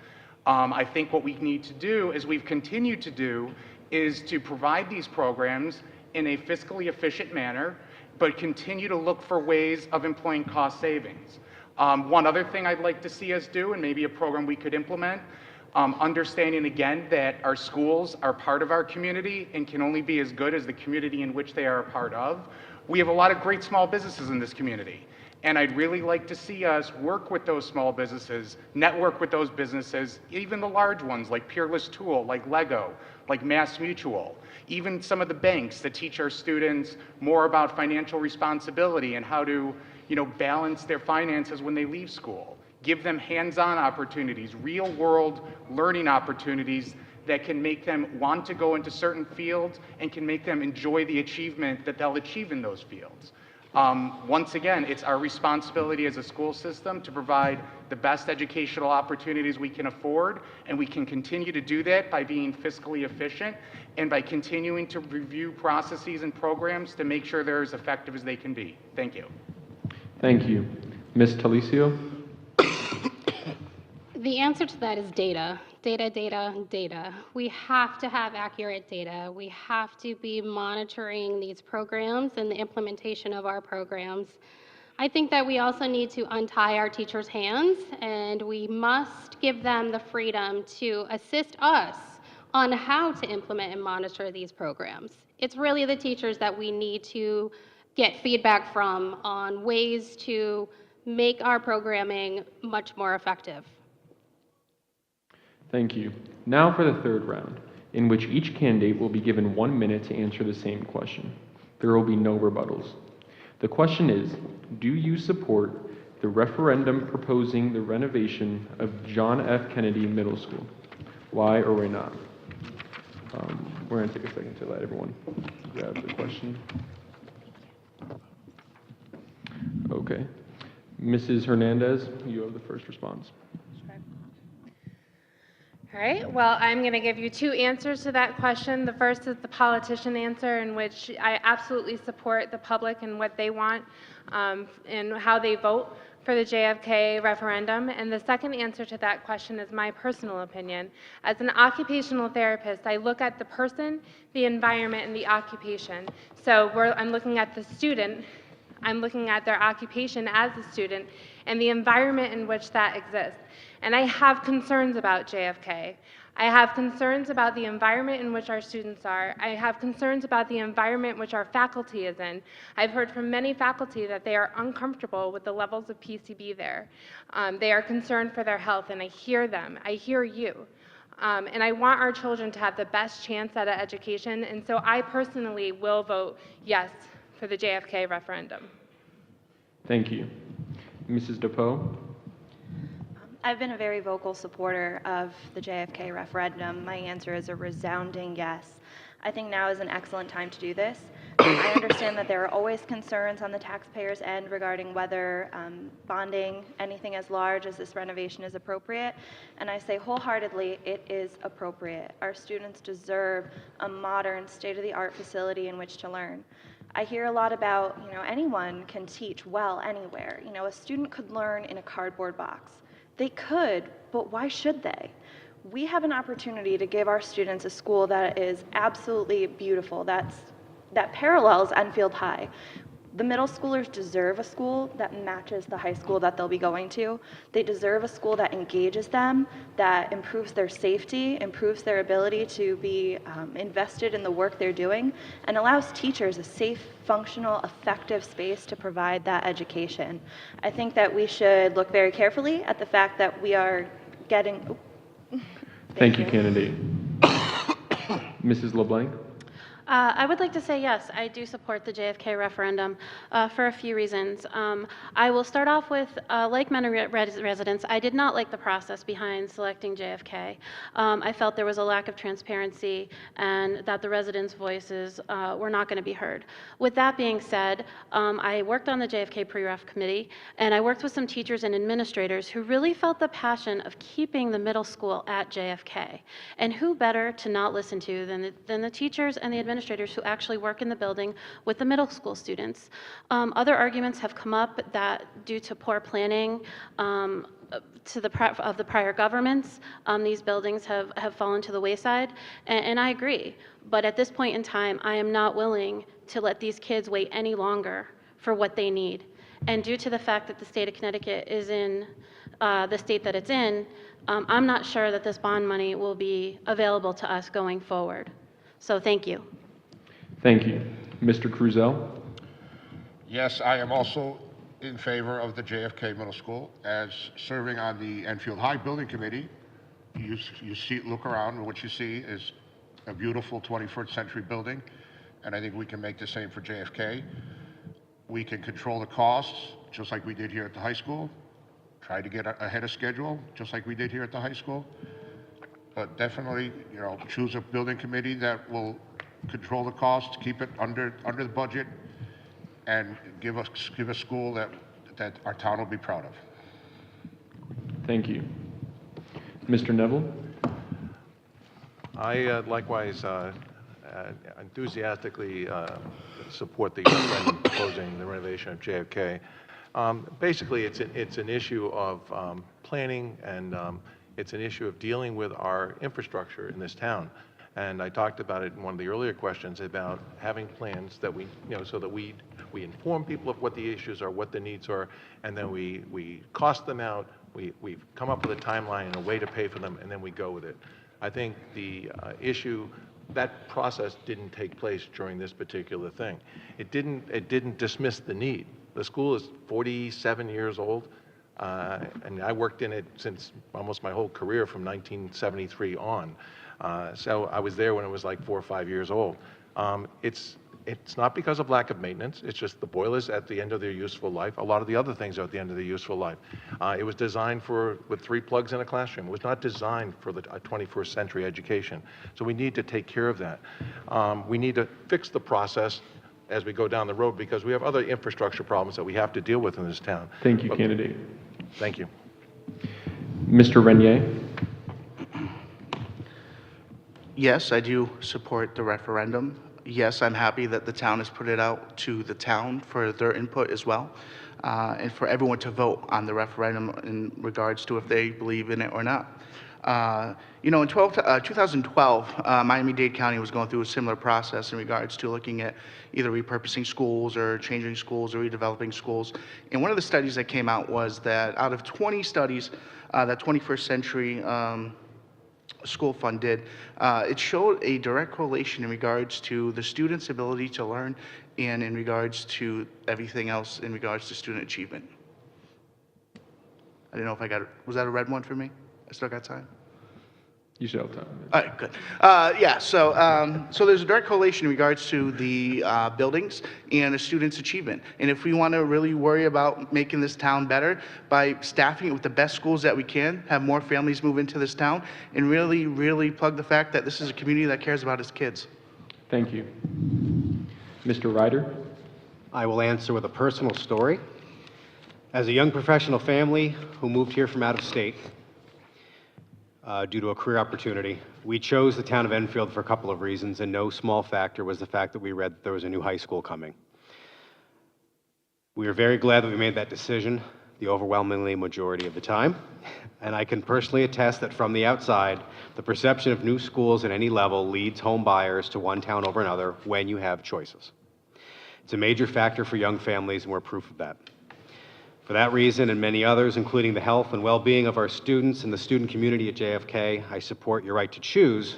I think what we need to do, as we've continued to do, is to provide these programs in a fiscally efficient manner, but continue to look for ways of employing cost savings. One other thing I'd like to see us do, and maybe a program we could implement, understanding again that our schools are part of our community and can only be as good as the community in which they are a part of. We have a lot of great small businesses in this community, and I'd really like to see us work with those small businesses, network with those businesses, even the large ones like Peerless Tool, like Lego, like Mass Mutual, even some of the banks that teach our students more about financial responsibility and how to, balance their finances when they leave school. Give them hands-on opportunities, real-world learning opportunities that can make them want to go into certain fields and can make them enjoy the achievement that they'll achieve in those fields. Once again, it's our responsibility as a school system to provide the best educational opportunities we can afford, and we can continue to do that by being fiscally efficient and by continuing to review processes and programs to make sure they're as effective as they can be. Thank you. Thank you. Ms. Talicio? The answer to that is data. Data, data, data. We have to have accurate data. We have to be monitoring these programs and the implementation of our programs. I think that we also need to untie our teachers' hands, and we must give them the freedom to assist us on how to implement and monitor these programs. It's really the teachers that we need to get feedback from on ways to make our programming much more effective. Thank you. Now for the third round, in which each candidate will be given 1 minute to answer the same question. There will be no rebuttals. The question is, do you support the referendum proposing the renovation of John F. Kennedy Middle School? Why or why not? We're going to take a second to let everyone grab the question. Okay. Mrs. Hernandez, you have the first response. All right, well, I'm going to give you two answers to that question. The first is the politician answer, in which I absolutely support the public and what they want and how they vote for the JFK referendum. And the second answer to that question is my personal opinion. As an occupational therapist, I look at the person, the environment, and the occupation. So I'm looking at the student, I'm looking at their occupation as a student, and the environment in which that exists. And I have concerns about JFK. I have concerns about the environment in which our students are. I have concerns about the environment which our faculty is in. I've heard from many faculty that they are uncomfortable with the levels of PCB there. They are concerned for their health, and I hear them. I hear you. And I want our children to have the best chance at an education, and so I personally will vote yes for the JFK referendum. Thank you. Mrs. DePoe? I've been a very vocal supporter of the JFK referendum. My answer is a resounding yes. I think now is an excellent time to do this. I understand that there are always concerns on the taxpayer's end regarding whether bonding anything as large as this renovation is appropriate, and I say wholeheartedly it is appropriate. Our students deserve a modern, state-of-the-art facility in which to learn. I hear a lot about, anyone can teach well anywhere. A student could learn in a cardboard box. They could, but why should they? We have an opportunity to give our students a school that is absolutely beautiful, that parallels Enfield High. The middle schoolers deserve a school that matches the high school that they'll be going to. They deserve a school that engages them, that improves their safety, improves their ability to be invested in the work they're doing, and allows teachers a safe, functional, effective space to provide that education. I think that we should look very carefully at the fact that we are getting... Thank you, candidate. Mrs. LeBlanc? I would like to say yes, I do support the JFK referendum for a few reasons. I will start off with, like many residents, I did not like the process behind selecting JFK. I felt there was a lack of transparency and that the residents' voices were not going to be heard. With that being said, I worked on the JFK pre-ref committee, and I worked with some teachers and administrators who really felt the passion of keeping the middle school at JFK. And who better to not listen to than the teachers and the administrators who actually work in the building with the middle school students. Other arguments have come up that due to poor planning of the prior governments, these buildings have fallen to the wayside, and I agree. But at this point in time, I am not willing to let these kids wait any longer for what they need. And due to the fact that the state of Connecticut is in the state that it's in, I'm not sure that this bond money will be available to us going forward. So thank you. Thank you. Mr. Cruzel? Yes, I am also in favor of the JFK Middle School. As serving on the Enfield High Building Committee, you see, look around, and what you see is a beautiful 21st century building, and I think we can make the same for JFK. We can control the costs, just like we did here at the high school. Try to get ahead of schedule, just like we did here at the high school. But definitely, choose a building committee that will control the costs, keep it under the budget, and give a school that our town will be proud of. Thank you. Mr. Neville? I likewise enthusiastically support the referendum proposing the renovation of JFK. Basically, it's an issue of planning, and it's an issue of dealing with our infrastructure in this town. And I talked about it in one of the earlier questions about having plans that we, so that we inform people of what the issues are, what the needs are, and then we cost them out, we come up with a timeline and a way to pay for them, and then we go with it. I think the that process didn't take place during this particular thing. It didn't dismiss the need. The school is 47 years old, and I worked in it since almost my whole career from 1973 on. So I was there when it was like 4 or 5 years old. It's not because of lack of maintenance. It's just the boilers at the end of their useful life. A lot of the other things are at the end of their useful life. It was designed with 3 plugs in a classroom. It was not designed for the 21st century education. So we need to take care of that. We need to fix the process as we go down the road because we have other infrastructure problems that we have to deal with in this town. Thank you, candidate. Thank you. Mr. Renier? Yes, I do support the referendum. Yes, I'm happy that the town has put it out to the town for their input as well, and for everyone to vote on the referendum in regards to if they believe in it or not. In 2012, Miami-Dade County was going through a similar process in regards to looking at either repurposing schools or changing schools or redeveloping schools. And one of the studies that came out was that out of 20 studies that 21st Century School Fund did, it showed a direct correlation in regards to the students' ability to learn and in regards to everything else in regards to student achievement. I didn't know if I got it. Was that a red one for me? I still got time? You should have time. All right, good. So there's a direct correlation in regards to the buildings and the students' achievement. And if we want to really worry about making this town better by staffing it with the best schools that we can, have more families move into this town, and really, really plug the fact that this is a community that cares about its kids. Thank you. Mr. Ryder? I will answer with a personal story. As a young professional family who moved here from out of state, due to a career opportunity, we chose the town of Enfield for a couple of reasons, and no small factor was the fact that we read that there was a new high school coming. We are very glad that we made that decision the overwhelmingly majority of the time, and I can personally attest that from the outside, the perception of new schools at any level leads home buyers to one town over another when you have choices. It's a major factor for young families, and we're proof of that. For that reason and many others, including the health and well-being of our students and the student community at JFK, I support your right to choose,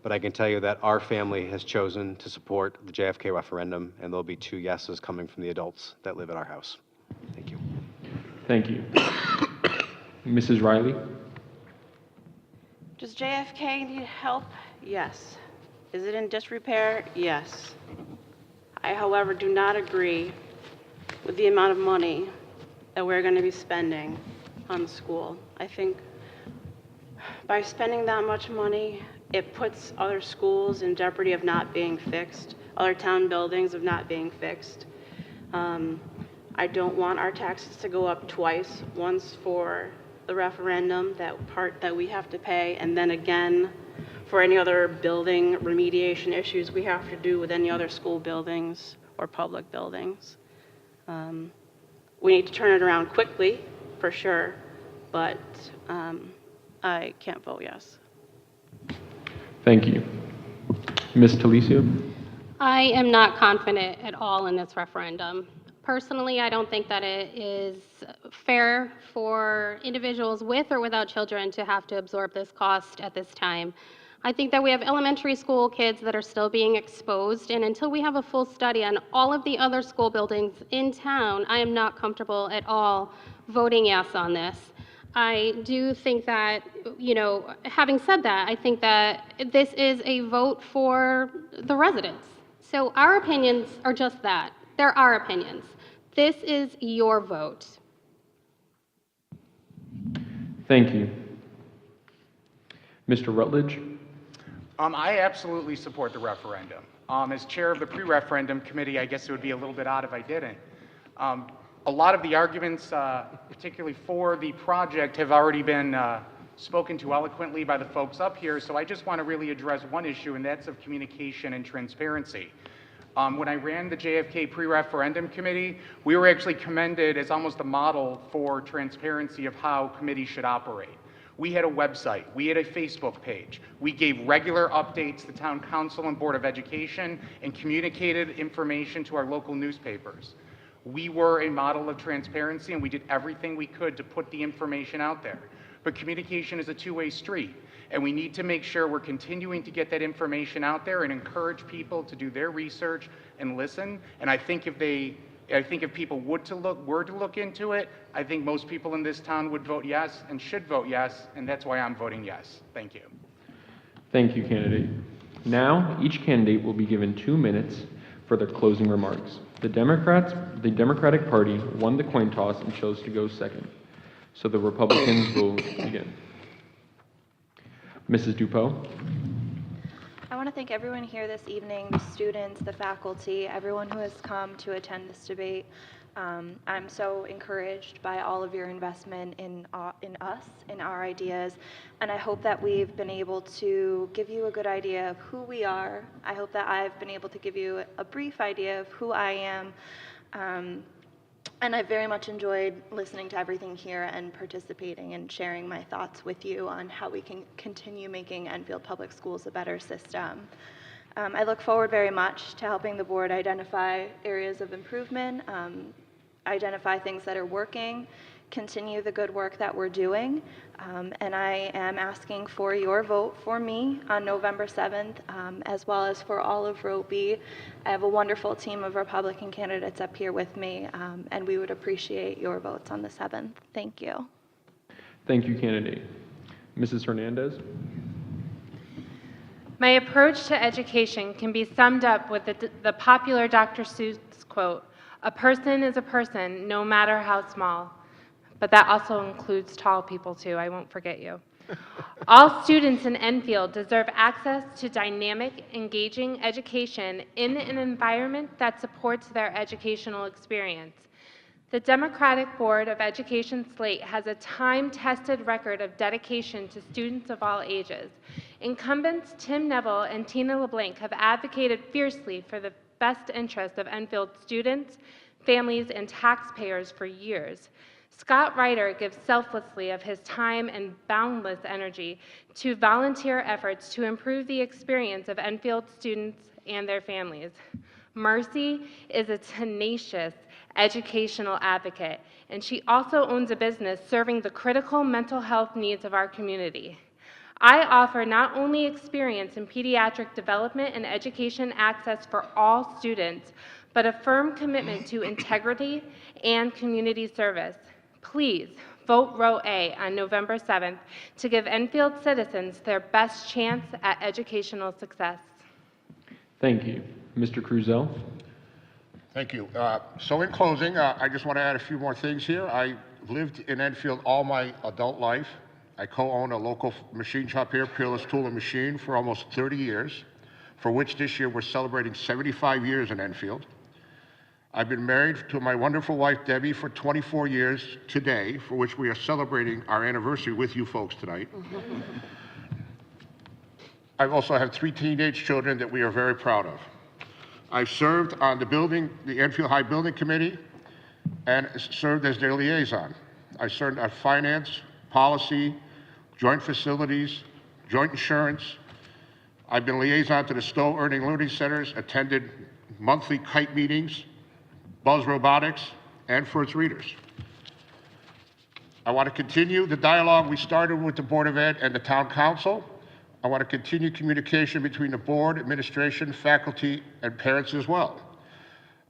but I can tell you that our family has chosen to support the JFK referendum, and there'll be 2 yeses coming from the adults that live at our house. Thank you. Thank you. Mrs. Riley? Does JFK need help? Yes. Is it in disrepair? Yes. I, however, do not agree with the amount of money that we're going to be spending on the school. I think by spending that much money, it puts other schools in jeopardy of not being fixed, other town buildings of not being fixed. I don't want our taxes to go up twice, once for the referendum, that part that we have to pay, and then again for any other building remediation issues we have to do with any other school buildings or public buildings. We need to turn it around quickly, for sure, but I can't vote yes. Thank you. Ms. Talicio? I am not confident at all in this referendum. Personally, I don't think that it is fair for individuals with or without children to have to absorb this cost at this time. I think that we have elementary school kids that are still being exposed, and until we have a full study on all of the other school buildings in town, I am not comfortable at all voting yes on this. I do think that, having said that, I think that this is a vote for the residents. So our opinions are just that. They're our opinions. This is your vote. Thank you. Mr. Rutledge? I absolutely support the referendum. As chair of the pre-referendum committee, I guess it would be a little bit odd if I didn't. A lot of the arguments, particularly for the project, have already been spoken to eloquently by the folks up here, so I just want to really address one issue, and that's of communication and transparency. When I ran the JFK pre-referendum committee, we were actually commended as almost a model for transparency of how committees should operate. We had a website, we had a Facebook page, we gave regular updates to Town Council and Board of Education, and communicated information to our local newspapers. We were a model of transparency, and we did everything we could to put the information out there. But communication is a two-way street, and we need to make sure we're continuing to get that information out there and encourage people to do their research and listen. And I think if people were to look into it, I think most people in this town would vote yes and should vote yes, and that's why I'm voting yes. Thank you. Thank you, candidate. Now, each candidate will be given 2 minutes for their closing remarks. The Democratic Party won the coin toss and chose to go second. So the Republicans will begin. Mrs. Dupeau? I want to thank everyone here this evening, the students, the faculty, everyone who has come to attend this debate. I'm so encouraged by all of your investment in us, in our ideas, and I hope that we've been able to give you a good idea of who we are. I hope that I've been able to give you a brief idea of who I am, and I very much enjoyed listening to everything here and participating and sharing my thoughts with you on how we can continue making Enfield Public Schools a better system. I look forward very much to helping the board identify areas of improvement, identify things that are working, continue the good work that we're doing, and I am asking for your vote for me on November 7th, as well as for all of Row B. I have a wonderful team of Republican candidates up here with me, and we would appreciate your votes on the 7th. Thank you. Thank you, candidate. Mrs. Hernandez? My approach to education can be summed up with the popular Dr. Seuss quote, "A person is a person, no matter how small." But that also includes tall people too, I won't forget you. All students in Enfield deserve access to dynamic, engaging education in an environment that supports their educational experience. The Democratic Board of Education slate has a time-tested record of dedication to students of all ages. Incumbents Tim Neville and Tina LeBlanc have advocated fiercely for the best interest of Enfield students, families, and taxpayers for years. Scott Ryder gives selflessly of his time and boundless energy to volunteer efforts to improve the experience of Enfield students and their families. Marcy is a tenacious educational advocate, and she also owns a business serving the critical mental health needs of our community. I offer not only experience in pediatric development and education access for all students, but a firm commitment to integrity and community service. Please vote Row A on November 7th to give Enfield citizens their best chance at educational success. Thank you. Mr. Cruzel. Thank you. So in closing, I just want to add a few more things here. I lived in Enfield all my adult life. I co-own a local machine shop here, Peerless Tool and Machine, for almost 30 years, for which this year we're celebrating 75 years in Enfield. I've been married to my wonderful wife, Debbie, for 24 years today, for which we are celebrating our anniversary with you folks tonight. I also have 3 teenage children that we are very proud of. I've served on the Enfield High Building Committee and served as their liaison. I served on finance, policy, joint facilities, joint insurance. I've been liaison to the Stowe Earning Learning Centers, attended monthly kite meetings, Buzz Robotics, and for its readers. I want to continue the dialogue we started with the Board of Ed and the Town Council. I want to continue communication between the board, administration, faculty, and parents as well.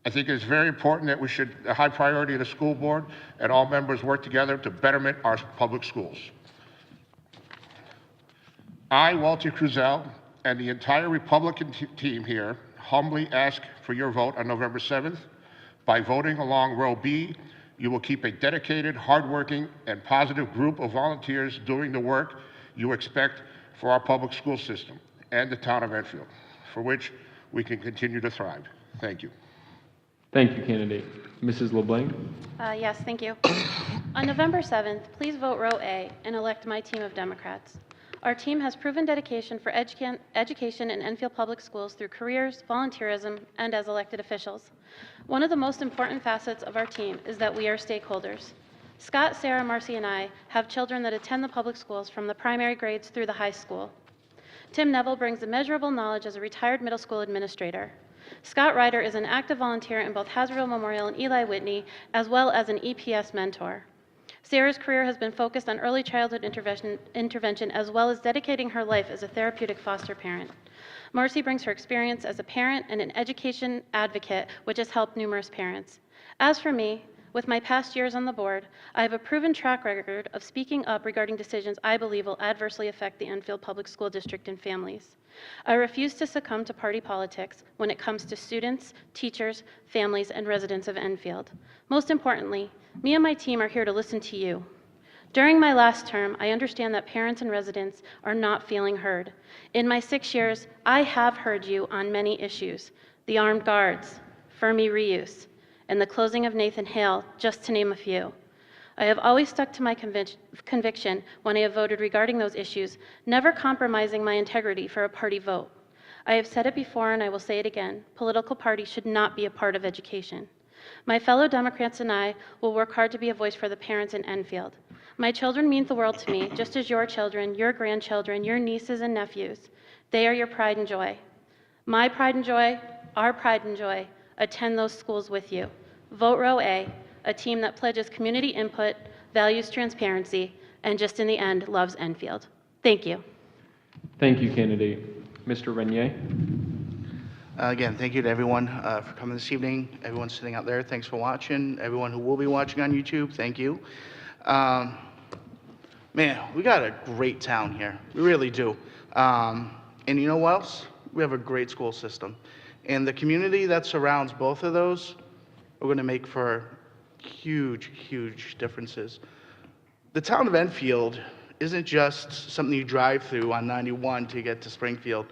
I think it's very important that a high priority of the school board and all members work together to betterment our public schools. I, Walter Cruzel, and the entire Republican team here humbly ask for your vote on November 7th. By voting along Row B, you will keep a dedicated, hardworking, and positive group of volunteers doing the work you expect for our public school system and the town of Enfield, for which we can continue to thrive. Thank you. Thank you, candidate. Mrs. LeBlanc. Yes, thank you. On November 7th, please vote Row A and elect my team of Democrats. Our team has proven dedication for education in Enfield Public Schools through careers, volunteerism, and as elected officials. One of the most important facets of our team is that we are stakeholders. Scott, Sarah, Marcy, and I have children that attend the public schools from the primary grades through the high school. Tim Neville brings immeasurable knowledge as a retired middle school administrator. Scott Ryder is an active volunteer in both Hazardville Memorial and Eli Whitney, as well as an EPS mentor. Sarah's career has been focused on early childhood intervention as well as dedicating her life as a therapeutic foster parent. Marcy brings her experience as a parent and an education advocate, which has helped numerous parents. As for me, with my past years on the board, I have a proven track record of speaking up regarding decisions I believe will adversely affect the Enfield Public School District and families. I refuse to succumb to party politics when it comes to students, teachers, families, and residents of Enfield. Most importantly, me and my team are here to listen to you. During my last term, I understand that parents and residents are not feeling heard. In my 6 years, I have heard you on many issues: the armed guards, Fermi reuse, and the closing of Nathan Hale, just to name a few. I have always stuck to my conviction when I have voted regarding those issues, never compromising my integrity for a party vote. I have said it before and I will say it again: political parties should not be a part of education. My fellow Democrats and I will work hard to be a voice for the parents in Enfield. My children mean the world to me, just as your children, your grandchildren, your nieces and nephews. They are your pride and joy. My pride and joy, our pride and joy, attend those schools with you. Vote Row A, a team that pledges community input, values transparency, and just in the end, loves Enfield. Thank you. Thank you, candidate. Mr. Renier. Again, thank you to everyone for coming this evening. Everyone sitting out there, thanks for watching. Everyone who will be watching on YouTube, thank you. Man, we got a great town here. We really do. And you know what else? We have a great school system. And the community that surrounds both of those are going to make for huge, huge differences. The town of Enfield isn't just something you drive through on 91 to get to Springfield.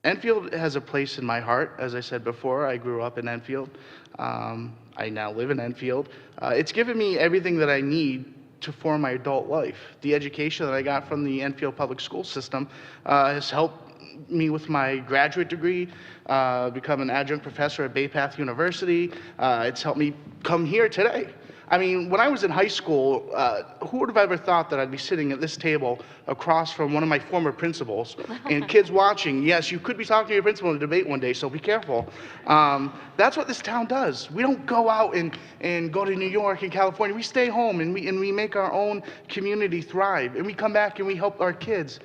Enfield has a place in my heart. As I said before, I grew up in Enfield. I now live in Enfield. It's given me everything that I need to form my adult life. The education that I got from the Enfield public school system has helped me with my graduate degree, become an adjunct professor at Bay Path University. It's helped me come here today. I mean, when I was in high school, who would have ever thought that I'd be sitting at this table across from one of my former principals and kids watching? Yes, you could be talking to your principal in a debate one day, so be careful. That's what this town does. We don't go out and go to New York and California. We stay home and we make our own community thrive. And we come back and we help our kids.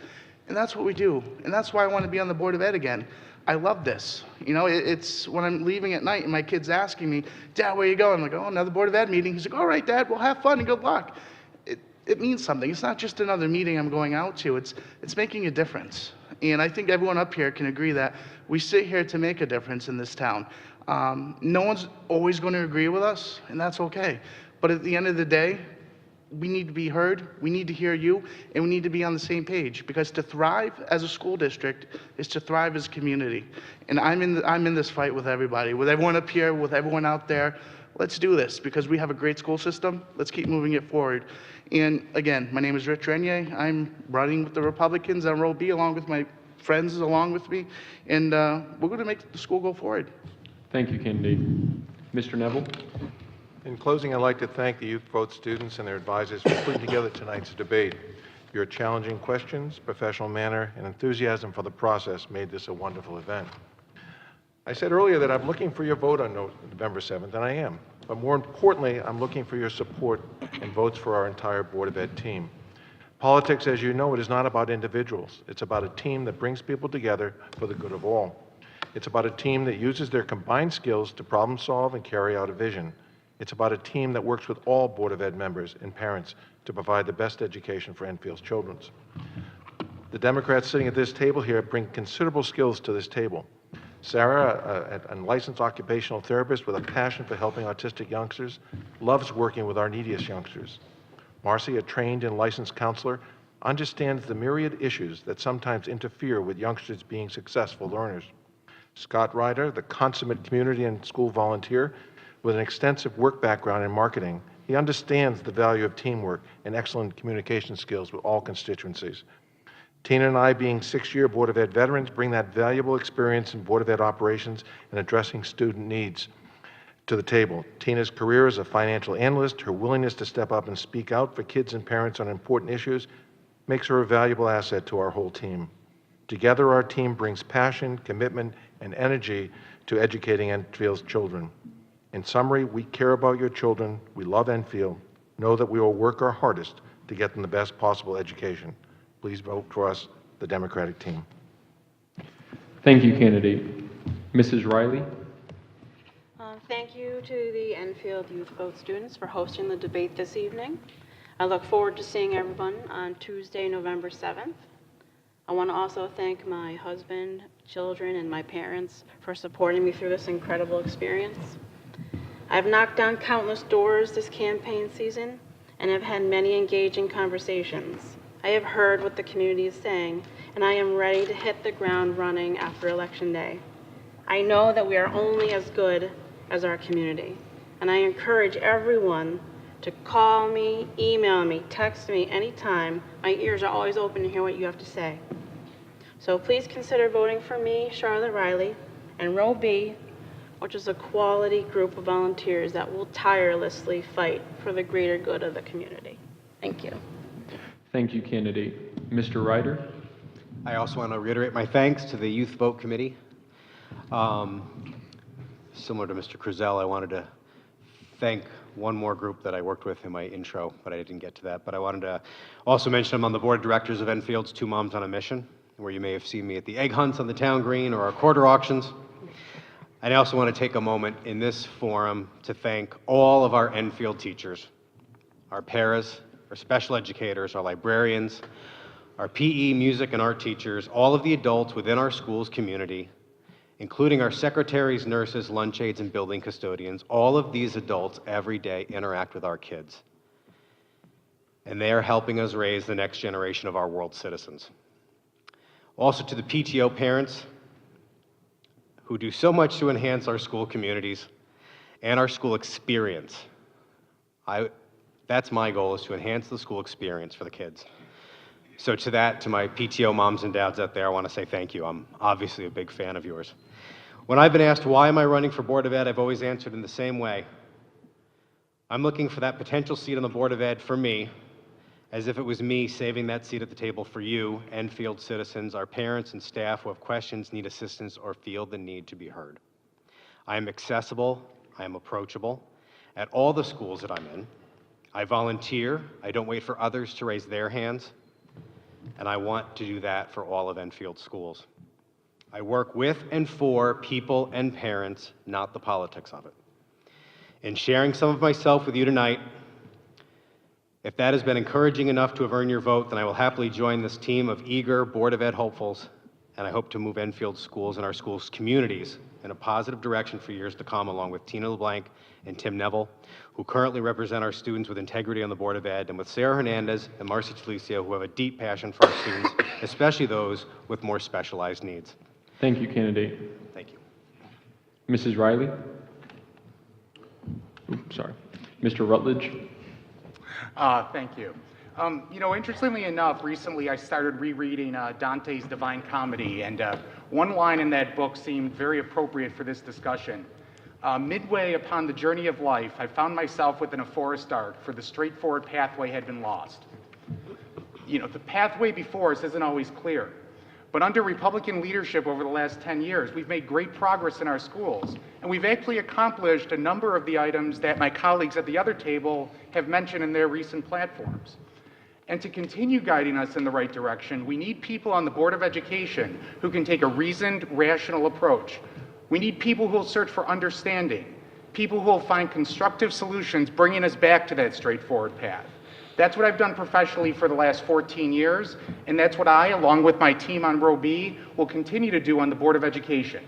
And that's what we do. And that's why I want to be on the Board of Ed again. I love this. You know, it's when I'm leaving at night and my kid's asking me, Dad, where you going? I'm like, oh, another Board of Ed meeting. He's like, all right, Dad, well, have fun and good luck. It means something. It's not just another meeting I'm going out to. It's making a difference. And I think everyone up here can agree that we sit here to make a difference in this town. No one's always going to agree with us, and that's okay. But at the end of the day, we need to be heard, we need to hear you, and we need to be on the same page, because to thrive as a school district is to thrive as a community. And I'm in this fight with everybody, with everyone up here, with everyone out there. Let's do this, because we have a great school system. Let's keep moving it forward. And again, my name is Rich Renier. I'm running with the Republicans on Row B, along with my friends along with me, and we're going to make the school go forward. Thank you, candidate. Mr. Neville? In closing, I'd like to thank the Youth Vote students and their advisors for putting together tonight's debate. Your challenging questions, professional manner, and enthusiasm for the process made this a wonderful event. I said earlier that I'm looking for your vote on November 7th, and I am. But more importantly, I'm looking for your support and votes for our entire Board of Ed team. Politics, as you know, it is not about individuals. It's about a team that brings people together for the good of all. It's about a team that uses their combined skills to problem solve and carry out a vision. It's about a team that works with all Board of Ed members and parents to provide the best education for Enfield's children. The Democrats sitting at this table here bring considerable skills to this table. Sarah, a licensed occupational therapist with a passion for helping autistic youngsters, loves working with our neediest youngsters. Marcy, a trained and licensed counselor, understands the myriad issues that sometimes interfere with youngsters being successful learners. Scott Ryder, the consummate community and school volunteer, with an extensive work background in marketing, he understands the value of teamwork and excellent communication skills with all constituencies. Tina and I, being 6-year Board of Ed veterans, bring that valuable experience in Board of Ed operations and addressing student needs to the table. Tina's career as a financial analyst, her willingness to step up and speak out for kids and parents on important issues, makes her a valuable asset to our whole team. Together, our team brings passion, commitment, and energy to educating Enfield's children. In summary, we care about your children, we love Enfield, know that we will work our hardest to get them the best possible education. Please vote for us, the Democratic team. Thank you, candidate. Mrs. Riley? Thank you to the Enfield Youth Vote students for hosting the debate this evening. I look forward to seeing everyone on Tuesday, November 7th. I want to also thank my husband, children, and my parents for supporting me through this incredible experience. I've knocked on countless doors this campaign season and have had many engaging conversations. I have heard what the community is saying, and I am ready to hit the ground running after Election Day. I know that we are only as good as our community, and I encourage everyone to call me, email me, text me anytime. My ears are always open to hear what you have to say. So please consider voting for me, Charlotte Riley, and Row B, which is a quality group of volunteers that will tirelessly fight for the greater good of the community. Thank you. Thank you, candidate. Mr. Ryder? I also want to reiterate my thanks to the Youth Vote Committee. Similar to Mr. Cruzel, I wanted to thank one more group that I worked with in my intro, but I didn't get to that. But I wanted to also mention I'm on the board of directors of Enfield's Two Moms on a Mission, where you may have seen me at the egg hunts on the town green or our quarter auctions. And I also want to take a moment in this forum to thank all of our Enfield teachers, our paras, our special educators, our librarians, our PE, music, and art teachers, all of the adults within our school's community, including our secretaries, nurses, lunch aides, and building custodians. All of these adults every day interact with our kids, and they are helping us raise the next generation of our world's citizens. Also to the PTO parents who do so much to enhance our school communities and our school experience. That's my goal, is to enhance the school experience for the kids. So to my PTO moms and dads out there, I want to say thank you. I'm obviously a big fan of yours. When I've been asked why am I running for Board of Ed, I've always answered in the same way. I'm looking for that potential seat on the Board of Ed for me, as if it was me saving that seat at the table for you, Enfield citizens, our parents and staff who have questions, need assistance, or feel the need to be heard. I am accessible, I am approachable at all the schools that I'm in. I volunteer, I don't wait for others to raise their hands, and I want to do that for all of Enfield schools. I work with and for people and parents, not the politics of it. In sharing some of myself with you tonight, if that has been encouraging enough to have earned your vote, then I will happily join this team of eager Board of Ed hopefuls, and I hope to move Enfield schools and our schools' communities in a positive direction for years to come, along with Tina LeBlanc and Tim Neville, who currently represent our students with integrity on the Board of Ed, and with Sarah Hernandez and Marcy Talicio, who have a deep passion for our students, especially those with more specialized needs. Thank you, candidate. Thank you. Mrs. Riley? Oops, sorry. Mr. Rutledge? Thank you. Interestingly enough, recently I started rereading Dante's Divine Comedy, and one line in that book seemed very appropriate for this discussion. Midway upon the journey of life, I found myself within a forest arc, for the straightforward pathway had been lost. The pathway before us isn't always clear. But under Republican leadership over the last 10 years, we've made great progress in our schools, and we've actually accomplished a number of the items that my colleagues at the other table have mentioned in their recent platforms. And to continue guiding us in the right direction, we need people on the Board of Education who can take a reasoned, rational approach. We need people who will search for understanding, people who will find constructive solutions, bringing us back to that straightforward path. That's what I've done professionally for the last 14 years, and that's what I, along with my team on Row B, will continue to do on the Board of Education.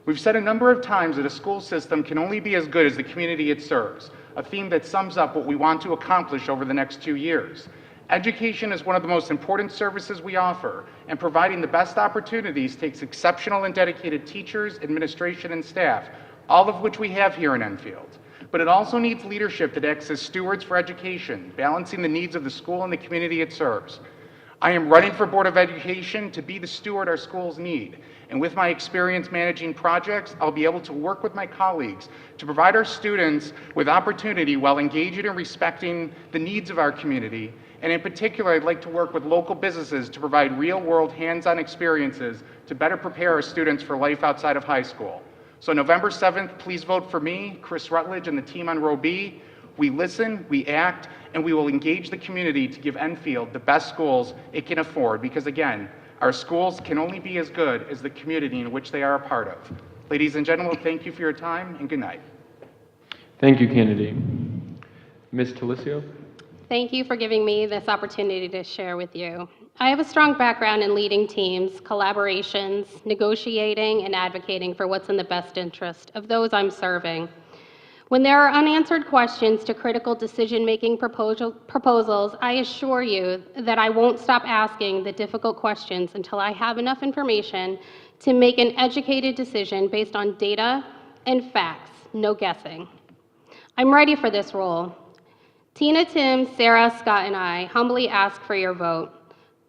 We've said a number of times that a school system can only be as good as the community it serves, a theme that sums up what we want to accomplish over the next 2 years. Education is one of the most important services we offer, and providing the best opportunities takes exceptional and dedicated teachers, administration, and staff, all of which we have here in Enfield. But it also needs leadership that acts as stewards for education, balancing the needs of the school and the community it serves. I am running for Board of Education to be the steward our schools need, and with my experience managing projects, I'll be able to work with my colleagues to provide our students with opportunity while engaging and respecting the needs of our community. And in particular, I'd like to work with local businesses to provide real-world hands-on experiences to better prepare our students for life outside of high school. So November 7th, please vote for me, Chris Rutledge, and the team on Row B. We listen, we act, and we will engage the community to give Enfield the best schools it can afford, because again, our schools can only be as good as the community in which they are a part of. Ladies and gentlemen, thank you for your time, and good night. Thank you, candidate. Ms. Talicio? Thank you for giving me this opportunity to share with you. I have a strong background in leading teams, collaborations, negotiating, and advocating for what's in the best interest of those I'm serving. When there are unanswered questions to critical decision-making proposals, I assure you that I won't stop asking the difficult questions until I have enough information to make an educated decision based on data and facts, no guessing. I'm ready for this role. Tina, Tim, Sarah, Scott, and I humbly ask for your vote.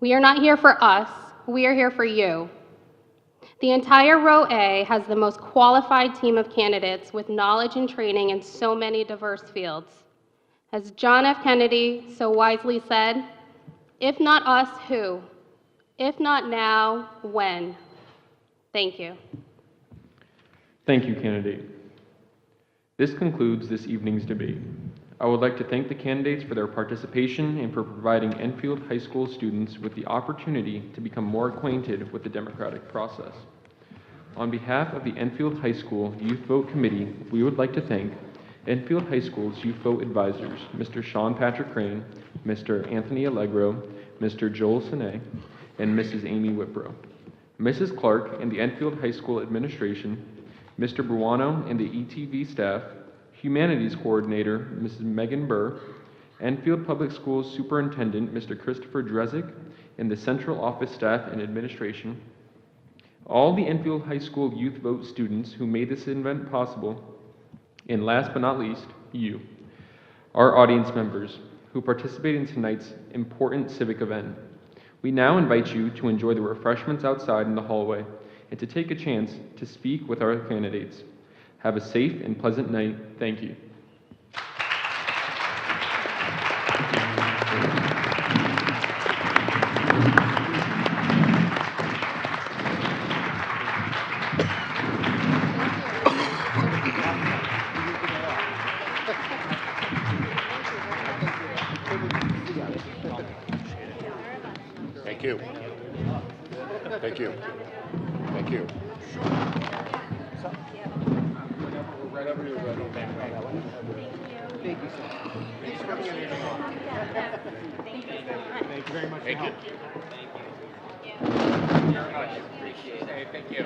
We are not here for us, we are here for you. The entire Row A has the most qualified team of candidates with knowledge and training in so many diverse fields. As John F. Kennedy so wisely said, if not us, who? If not now, when? Thank you. Thank you, candidate. This concludes this evening's debate. I would like to thank the candidates for their participation and for providing Enfield High School students with the opportunity to become more acquainted with the democratic process. On behalf of the Enfield High School Youth Vote Committee, we would like to thank Enfield High School's Youth Vote Advisors, Mr. Sean Patrick Crane, Mr. Anthony Allegro, Mr. Joel Sine, and Mrs. Amy Whitbrow. Mrs. Clark and the Enfield High School administration, Mr. Bruano and the ETV staff, Humanities Coordinator, Mrs. Megan Burr, Enfield Public Schools Superintendent, Mr. Christopher Drezick, and the central office staff and administration, all the Enfield High School Youth Vote students who made this event possible, and last but not least, you, our audience members, who participate in tonight's important civic event. We now invite you to enjoy the refreshments outside in the hallway and to take a chance to speak with our candidates. Have a safe and pleasant night. Thank you. Thank you. Thank you. Thank you. Thank you very much. Thank you. Thank you. Thank you.